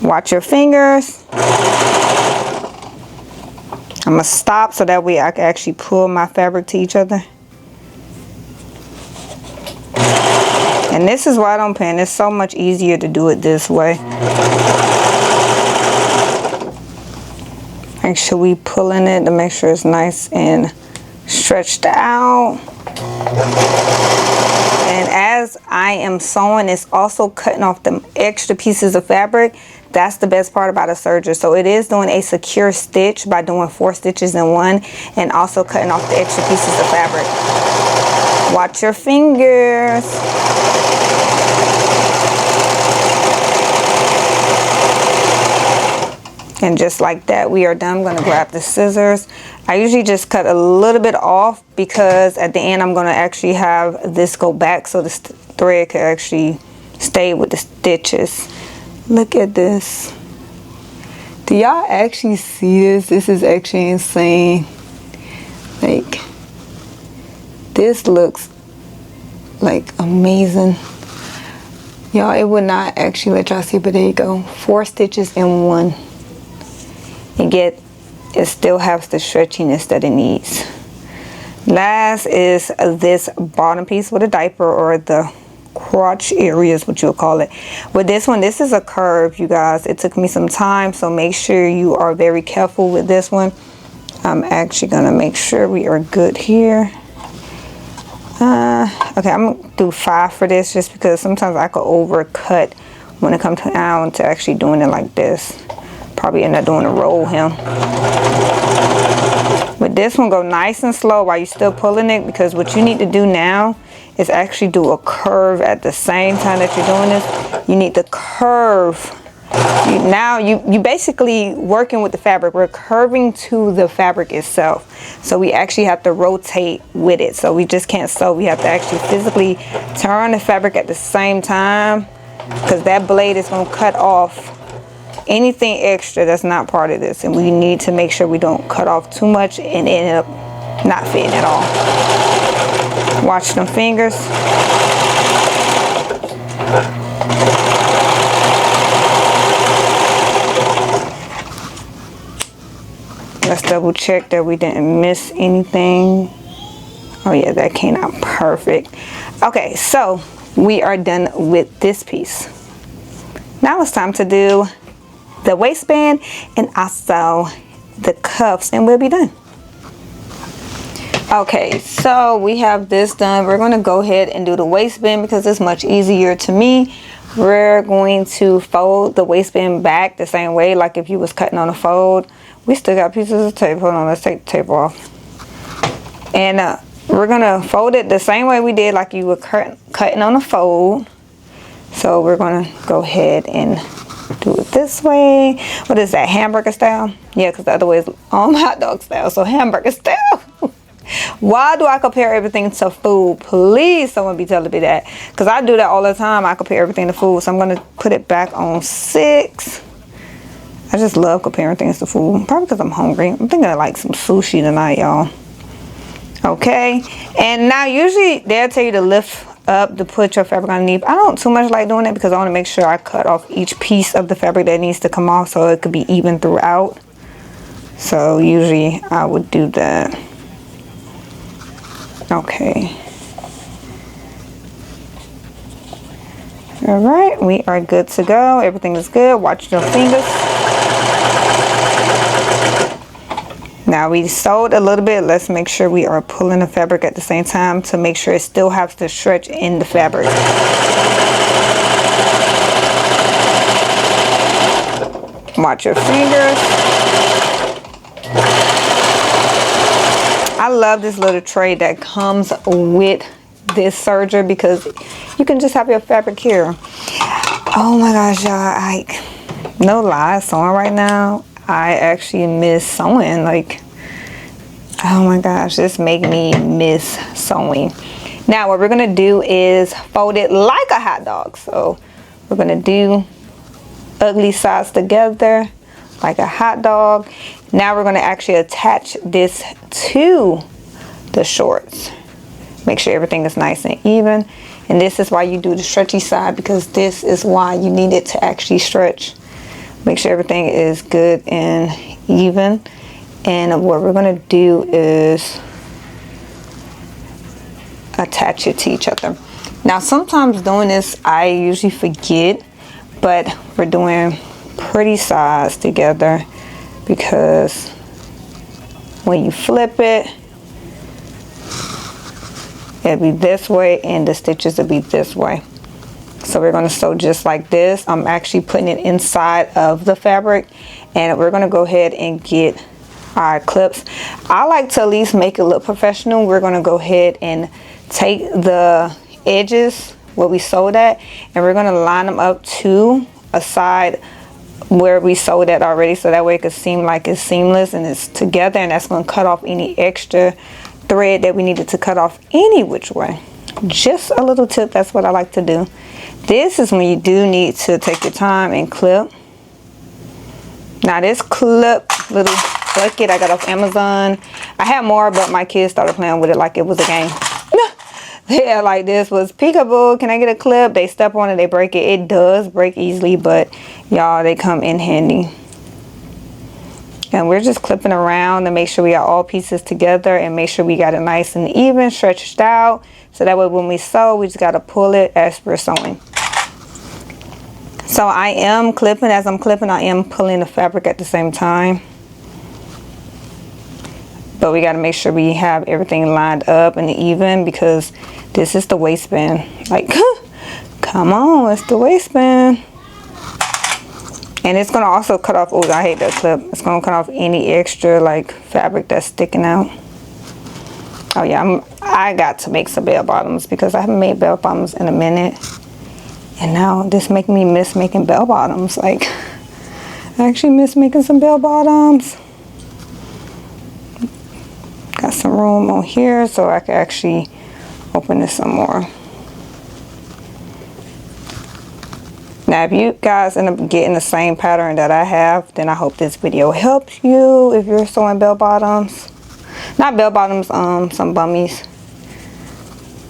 Watch your fingers. I'm going to stop so that way I can actually pull my fabric to each other. And this is why I don't pin. It's so much easier to do it this way. Make sure we pulling it to make sure it's nice and stretched out. And as I am sewing, it's also cutting off the extra pieces of fabric. That's the best part about a serger. So it is doing a secure stitch by doing 4 stitches in one, and also cutting off the extra pieces of fabric. Watch your fingers. And just like that, we are done. I'm going to grab the scissors. I usually just cut a little bit off because at the end I'm going to actually have this go back so the thread can actually stay with the stitches. Look at this. Do y'all actually see this? This is actually insane. Like, this looks like amazing. Y'all, it would not actually let y'all see, but there you go. 4 stitches in one. And get, it still has the stretchiness that it needs. Last is this bottom piece with a diaper, or the crotch area is what you'll call it. With this one, this is a curve, you guys. It took me some time, so make sure you are very careful with this one. I'm actually gonna make sure we are good here. Okay, I'm gonna do 5 for this, just because sometimes I could overcut when it comes down to actually doing it like this. Probably end up doing a roll hem. With this one, go nice and slow while you're still pulling it, because what you need to do now is actually do a curve at the same time that you're doing this. You need to curve. You basically working with the fabric. We're curving to the fabric itself. So we actually have to rotate with it. So we just can't sew. We have to actually physically turn the fabric at the same time, because that blade is going to cut off anything extra that's not part of this. And we need to make sure we don't cut off too much and end up not fitting at all. Watch them fingers. Let's double check that we didn't miss anything. Oh yeah, that came out perfect. Okay, so we are done with this piece. Now it's time to do the waistband and also the cuffs, and we'll be done. Okay, so we have this done. We're going to go ahead and do the waistband because it's much easier to me. We're going to fold the waistband back the same way like if you was cutting on a fold. We still got pieces of tape. Hold on, let's take the tape off. And we're going to fold it the same way we did like you were cutting on a fold. So we're going to go ahead and do it this way. What is that, hamburger style? Yeah, because the other way is hot dog style, so hamburger style. Why do I compare everything to food? Please someone be telling me that, because I do that all the time. I compare everything to food. So I'm going to put it back on 6. I just love comparing things to food, probably because I'm hungry. I'm thinking of like some sushi tonight, y'all. Okay, and now usually they'll tell you to lift up to put your fabric underneath. I don't too much like doing it because I want to make sure I cut off each piece of the fabric that needs to come off so it could be even throughout. So usually I would do that. Okay. All right, we are good to go. Everything is good. Watch your fingers. Now we sewed a little bit. Let's make sure we are pulling the fabric at the same time to make sure it still has to stretch in the fabric. Watch your fingers. I love this little tray that comes with this serger because you can just have your fabric here. Oh my gosh, y'all, no lie, sewing right now, I actually miss sewing. Like, oh my gosh, this make me miss sewing. Now what we're gonna do is fold it like a hot dog. So we're gonna do ugly sides together like a hot dog. Now we're gonna actually attach this to the shorts. Make sure everything is nice and even. And this is why you do the stretchy side, because this is why you need it to actually stretch. Make sure everything is good and even. And what we're gonna do is attach it to each other. Now sometimes doing this I usually forget, but we're doing pretty sides together because when you flip it, it'll be this way and the stitches will be this way. So we're going to sew just like this. I'm actually putting it inside of the fabric, and we're going to go ahead and get our clips. I like to at least make it look professional. We're going to go ahead and take the edges where we sewed at, and we're going to line them up to a side where we sewed at already, so that way it could seem like it's seamless and it's together, and that's going to cut off any extra thread that we needed to cut off any which way. Just a little tip, that's what I like to do. This is when you do need to take your time and clip. Now this clip little bucket I got off Amazon. I had more, but my kids started playing with it like it was a game. Yeah, like this was peekaboo. Can I get a clip? They step on it, they break it. It does break easily, but y'all, they come in handy. And we're just clipping around to make sure we got all pieces together and make sure we got it nice and even, stretched out. So that way when we sew, we just got to pull it as we're sewing. So I am clipping. As I'm clipping, I am pulling the fabric at the same time. But we got to make sure we have everything lined up and even, because this is the waistband. Like, come on, it's the waistband. And it's going to also cut off, oh, I hate that clip. It's going to cut off any extra like fabric that's sticking out. Oh yeah, I got to make some bell bottoms because I haven't made bell bottoms in a minute. And now this making me miss making bell bottoms. Like, I actually miss making some bell bottoms. Got some room on here so I can actually open this some more. Now, if you guys end up getting the same pattern that I have, then I hope this video helps you if you're sewing bell bottoms. Not bell bottoms, some bummies.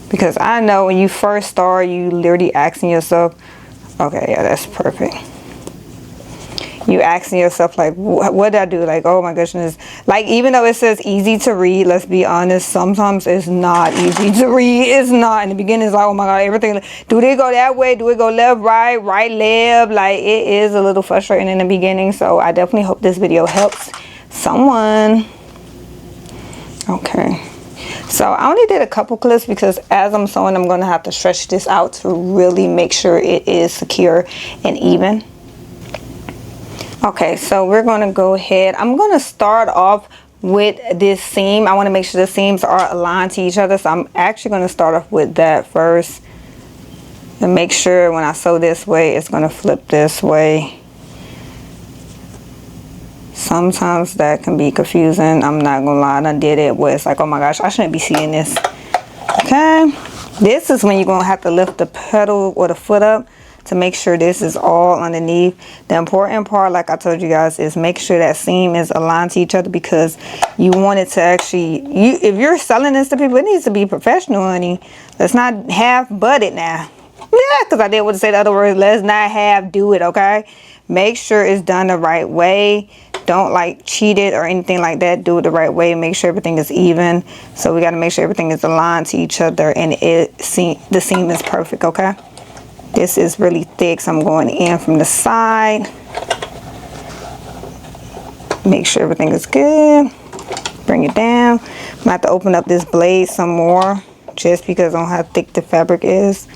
Because I know when you first start, you literally asking yourself, okay, yeah, that's perfect. You asking yourself, like, what did I do? Like, oh my goodness. Like, even though it says easy to read, let's be honest, sometimes it's not easy to read. It's not. In the beginning, it's like, oh my God, everything. Do they go that way? Do it go left, right, left? Like, it is a little frustrating in the beginning. So I definitely hope this video helps someone. Okay. So I only did a couple clips because as I'm sewing, I'm going to have to stretch this out to really make sure it is secure and even. Okay, so we're going to go ahead. I'm going to start off with this seam. I want to make sure the seams are aligned to each other. So I'm actually going to start off with that first. And make sure when I sew this way, it's going to flip this way. Sometimes that can be confusing. I'm not going to lie. I did it where it's like, oh my gosh, I shouldn't be seeing this. Okay. This is when you're going to have to lift the pedal or the foot up to make sure this is all underneath. The important part, like I told you guys, is make sure that seam is aligned to each other, because you want it to actually, if you're selling this to people, it needs to be professional, honey. Let's not half-butt it now. Yeah, because I didn't want to say the other word. Let's not half-do it, okay? Make sure it's done the right way. Don't like cheat it or anything like that. Do it the right way. Make sure everything is even. So we got to make sure everything is aligned to each other and the seam is perfect, okay? This is really thick, so I'm going in from the side. Make sure everything is good. Bring it down. I'm going to have to open up this blade some more just because of how thick the fabric is.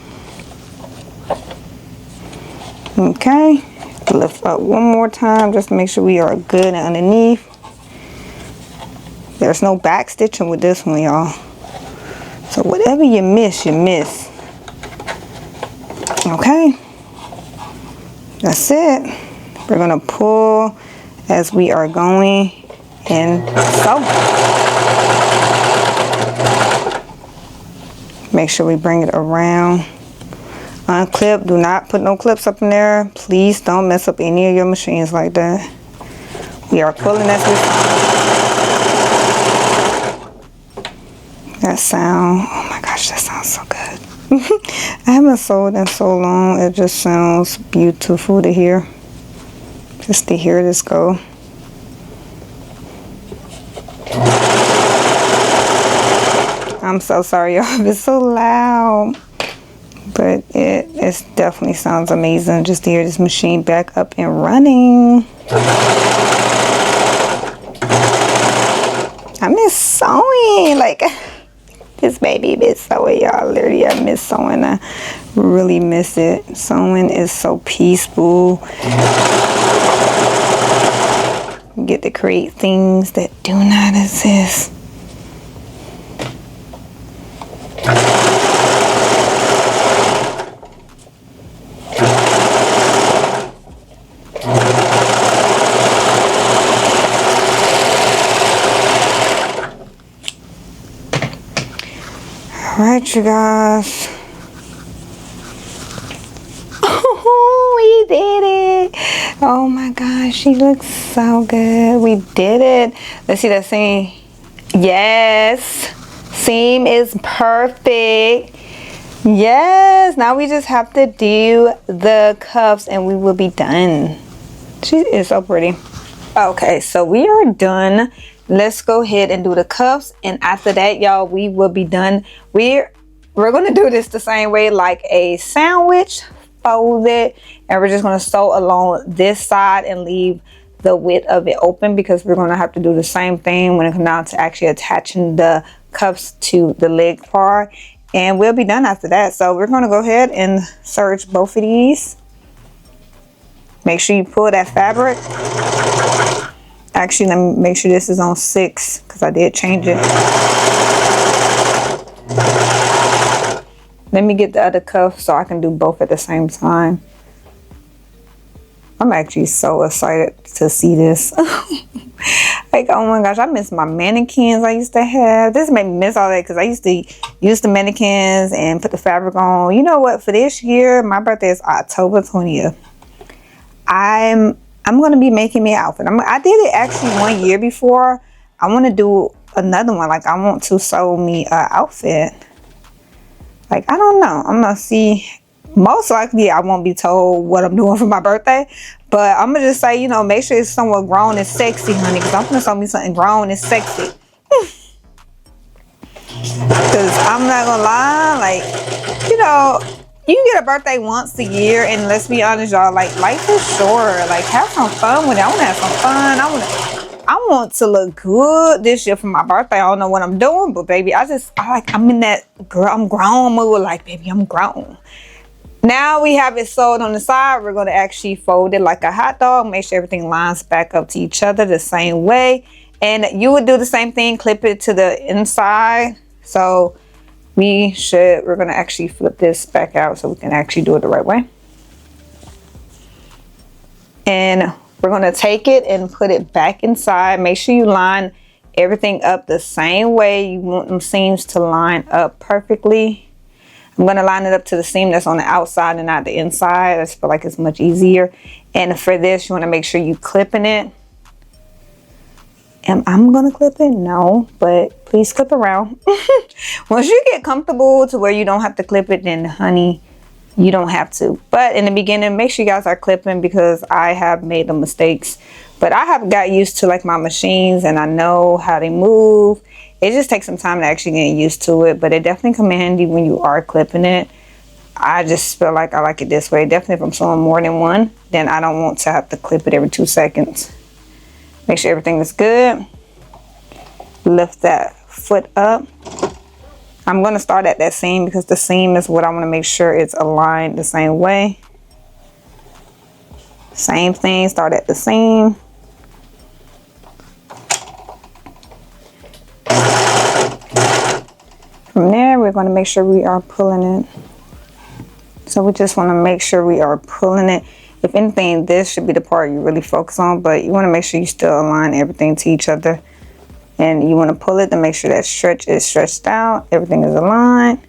Okay. Lift up one more time just to make sure we are good and underneath. There's no back stitching with this one, y'all. So whatever you miss, you miss. Okay, that's it. We're gonna pull as we are going and sew. Make sure we bring it around. Unclip. Do not put no clips up in there. Please don't mess up any of your machines like that. We are pulling as we. That sound. Oh my gosh, that sounds so good. I haven't sewed in so long. It just sounds beautiful to hear. Just to hear this go. I'm so sorry, y'all. It's so loud. But it definitely sounds amazing just to hear this machine back up and running. I miss sewing. Like, this baby miss sewing, y'all. Literally, I miss sewing. I really miss it. Sewing is so peaceful. You get to create things that do not exist. Alright, you guys. Oh, we did it. Oh my gosh, she looks so good. We did it. Let's see that seam. Yes. Seam is perfect. Yes. Now we just have to do the cuffs and we will be done. She is so pretty. Okay, so we are done. Let's go ahead and do the cuffs, and after that, y'all, we will be done. We're gonna do this the same way, like a sandwich, fold it, and we're just gonna sew along this side and leave the width of it open, because we're gonna have to do the same thing when it comes down to actually attaching the cuffs to the leg part, and we'll be done after that. So we're gonna go ahead and serge both of these. Make sure you pull that fabric. Actually, let me make sure this is on 6, because I did change it. Let me get the other cuff so I can do both at the same time. I'm actually so excited to see this. Like, oh my gosh, I miss my mannequins I used to have. This made me miss all that, because I used to use the mannequins and put the fabric on. You know what? For this year, my birthday is October 20th. I'm going to be making me an outfit. I did it actually 1 year before. I want to do another one. Like, I want to sew me an outfit. Like, I don't know. I'm going to see. Most likely, I won't be told what I'm doing for my birthday. But I'm going to just say, you know, make sure it's somewhat grown and sexy, honey. Because I'm going to sew me something grown and sexy. Because I'm not going to lie. Like, you know, you get a birthday once a year. And let's be honest, y'all. Like, life is short. Like, have some fun with it. I want to have some fun. I want to look good this year for my birthday. I don't know what I'm doing. But, baby, I'm in that girl, I'm grown mood. Like, baby, I'm grown. Now we have it sewed on the side. We're going to actually fold it like a hot dog. Make sure everything lines back up to each other the same way. And you would do the same thing. Clip it to the inside. So we're going to actually flip this back out so we can actually do it the right way. And we're going to take it and put it back inside. Make sure you line everything up the same way. You want them seams to line up perfectly. I'm going to line it up to the seam that's on the outside and not the inside. I just feel like it's much easier. And for this, you want to make sure you clipping it. Am I going to clip it? No, but please clip around. Once you get comfortable to where you don't have to clip it, then honey, you don't have to. But in the beginning, make sure you guys are clipping, because I have made the mistakes. But I have got used to like my machines, and I know how they move. It just takes some time to actually get used to it, but it definitely come in handy when you are clipping it. I just feel like I like it this way. Definitely if I'm sewing more than one, then I don't want to have to clip it every 2 seconds. Make sure everything is good. Lift that foot up. I'm going to start at that seam, because the seam is what I want to make sure it's aligned the same way. Same thing, start at the seam. From there, we're going to make sure we are pulling it. So we just want to make sure we are pulling it. If anything, this should be the part you really focus on, but you want to make sure you still align everything to each other. And you want to pull it to make sure that stretch is stretched out. Everything is aligned.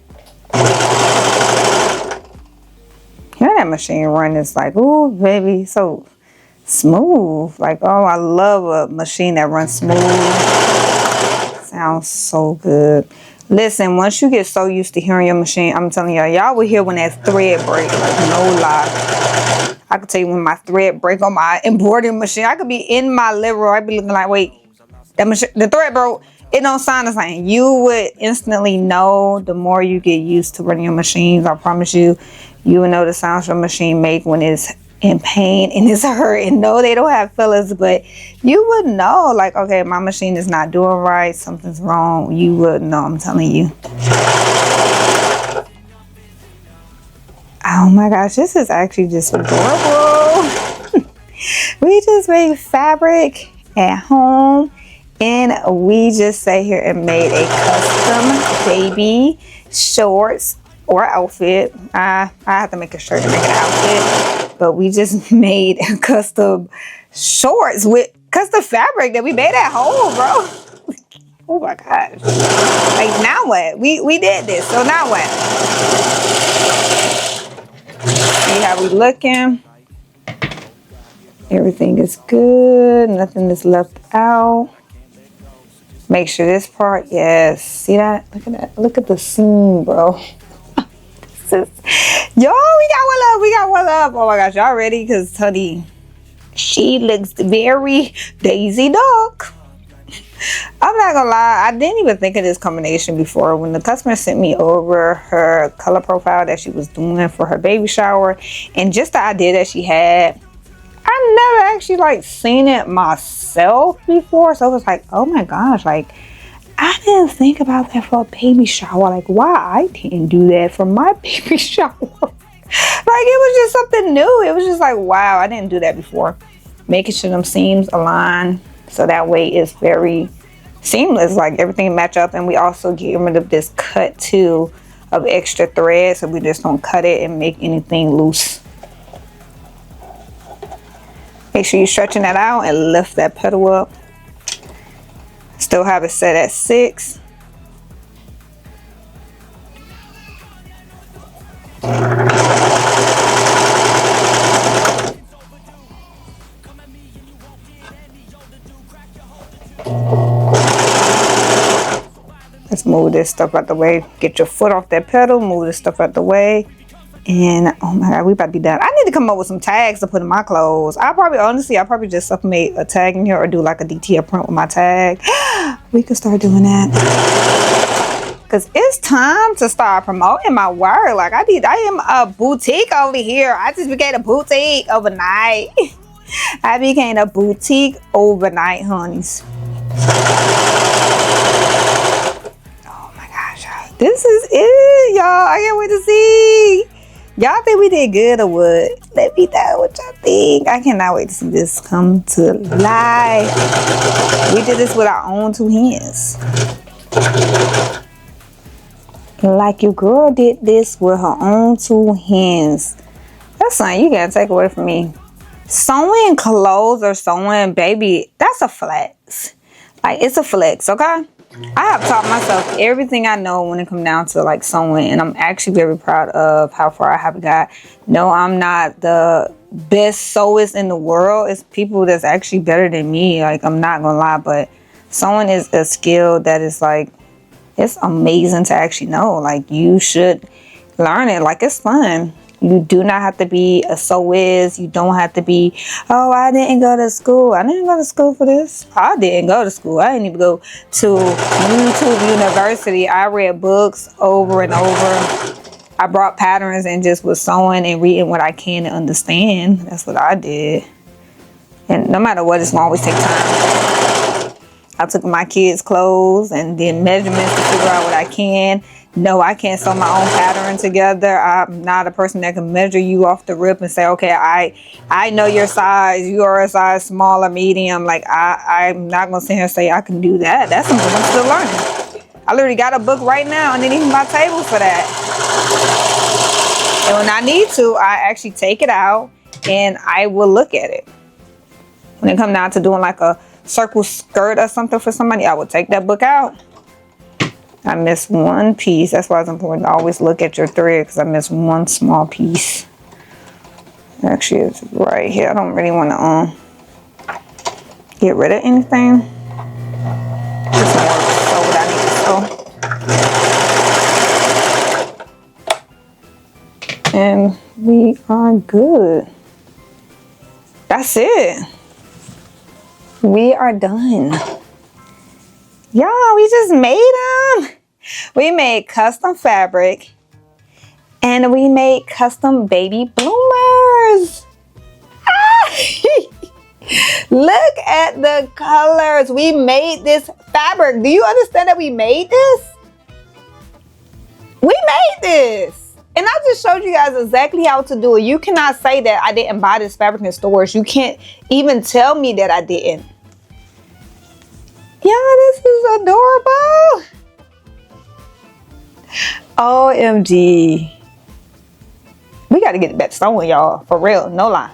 Hear that machine run, it's like, ooh, baby, so smooth. Like, oh, I love a machine that runs smooth. Sounds so good. Listen, once you get so used to hearing your machine, I'm telling y'all will hear when that thread break, like no lie. I could tell you when my thread break on my embroidery machine. I could be in my living room, I'd be looking like, wait, that machine, the thread broke. It don't sound the same. You would instantly know the more you get used to running your machines. I promise you, you will know the sounds your machine make when it's in pain and it's hurt. And no, they don't have fillers, but you would know, like, okay, my machine is not doing right, something's wrong. You would know, I'm telling you. Oh my gosh, this is actually just adorable. We just made fabric at home, and we just sat here and made a custom baby shorts or outfit. I have to make a shirt to make an outfit, but we just made custom shorts with custom fabric that we made at home, bro. Oh my gosh. Like, now what? We did this, so now what? See how we looking? Everything is good. Nothing is left out. Make sure this part, yes. See that? Look at that. Look at the seam, bro. Yo, we got one up. We got one up. Oh my gosh, y'all ready? Because honey, She looks very Daisy Duck. I'm not gonna lie, I didn't even think of this combination before. When the customer sent me over her color profile that she was doing for her baby shower, and just the idea that she had, I never actually like seen it myself before. So it was like, oh my gosh, like I didn't think about that for a baby shower. Like, why I didn't do that for my baby shower? Like, it was just something new. It was just like, wow, I didn't do that before. Making sure them seams align so that way it's very seamless, like everything match up. And we also get rid of this cut too of extra thread, so we just don't cut it and make anything loose. Make sure you're stretching that out and lift that petal up. Still have it set at 6. Let's move this stuff out the way. Get your foot off that pedal. Move this stuff out the way. And oh my god, we about to be done. I need to come up with some tags to put in my clothes. I'll probably just sublimate a tag in here or do like a detail print with my tag. We could start doing that. Because it's time to start promoting my work. Like I am a boutique over here. I just became a boutique overnight. I became a boutique overnight, honeys. This is it, y'all. I can't wait to see. Y'all think we did good or what? Let me know what y'all think. I cannot wait to see this come to life. We did this with our own 2 hands. Like your girl did this with her own 2 hands. That's something you gotta take away from me. Sewing clothes or sewing baby, that's a flex. Like, it's a flex, okay? I have taught myself everything I know when it comes down to like sewing, and I'm actually very proud of how far I have got. No, I'm not the best sewist in the world. It's people that's actually better than me. Like, I'm not gonna lie, but sewing is a skill that is like, it's amazing to actually know. Like, you should learn it. Like, it's fun. You do not have to be a sewist. You don't have to be, oh, I didn't go to school. I didn't go to school for this. I didn't go to school. I didn't even go to YouTube University. I read books over and over. I brought patterns and just was sewing and reading what I can to understand. That's what I did. And no matter what, it's gonna always take time. I took my kids' clothes and did measurements to figure out what I can. No, I can't sew my own pattern together. I'm not a person that can measure you off the rip and say, okay, I know your size. You are a size small or medium. Like, I'm not going to sit here and say I can do that. That's something I'm still learning. I literally got a book right now underneath my table for that. And when I need to, I actually take it out and I will look at it. When it comes down to doing like a circle skirt or something for somebody, I will take that book out. I missed one piece. That's why it's important to always look at your thread, because I missed one small piece. Actually, it's right here. I don't really want to get rid of anything. Just more sew what I need to sew. And we are good. That's it. We are done. Y'all, we just made them. We made custom fabric and we made custom baby bloomers. Ah! Look at the colors. We made this fabric. Do you understand that we made this? We made this. And I just showed you guys exactly how to do it. You cannot say that I didn't buy this fabric in stores. You can't even tell me that I didn't. Y'all, this is adorable. OMG. We got to get back to sewing, y'all. For real. No lie.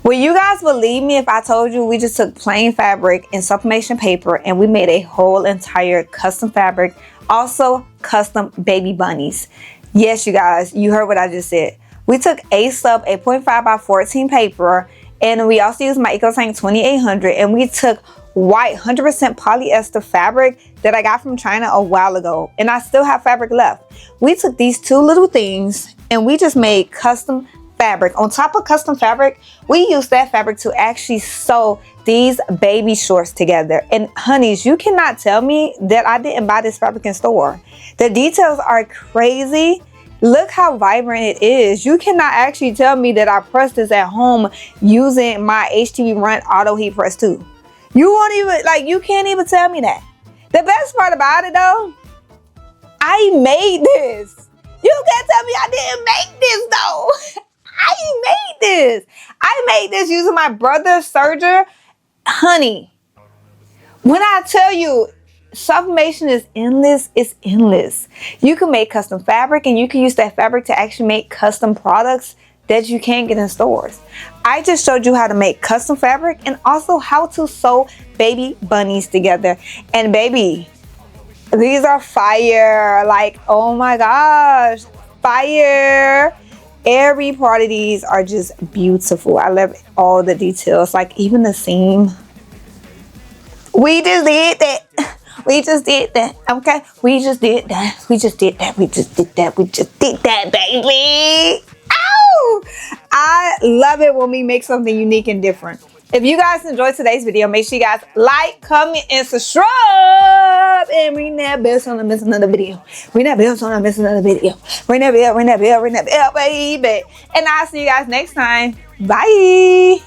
Will you guys believe me if I told you we just took plain fabric and sublimation paper and we made a whole entire custom fabric, also custom baby bunnies? Yes, you guys, you heard what I just said. We took a sub 8.5 by 14 paper, and we also used my EcoTank 2800, and we took white 100% polyester fabric that I got from China a while ago, and I still have fabric left. We took these two little things and we just made custom fabric. On top of custom fabric, we use that fabric to actually sew these baby shorts together. And honeys, you cannot tell me that I didn't buy this fabric in store. The details are crazy. Look how vibrant it is. You cannot actually tell me that I pressed this at home using my HTVRONT auto heat press too. You won't even, like, you can't even tell me that. The best part about it though, I made this. You can't tell me I didn't make this though. I made this. I made this using my brother's serger. Honey, when I tell you sublimation is endless, it's endless. You can make custom fabric and you can use that fabric to actually make custom products that you can't get in stores. I just showed you how to make custom fabric and also how to sew baby bunnies together. And baby, these are fire. Like, oh my gosh, fire. Every part of these are just beautiful. I love all the details, like even the seam. We just did that. We just did that. Okay, we just did that. We just did that. We just did that. We just did that, baby. Ow! I love it when we make something unique and different. If you guys enjoyed today's video, make sure you guys like, comment, and subscribe. And ring that bell so I don't miss another video. Ring that bell so I don't miss another video. Ring that bell, ring that bell, ring that bell, baby. And I'll see you guys next time. Bye.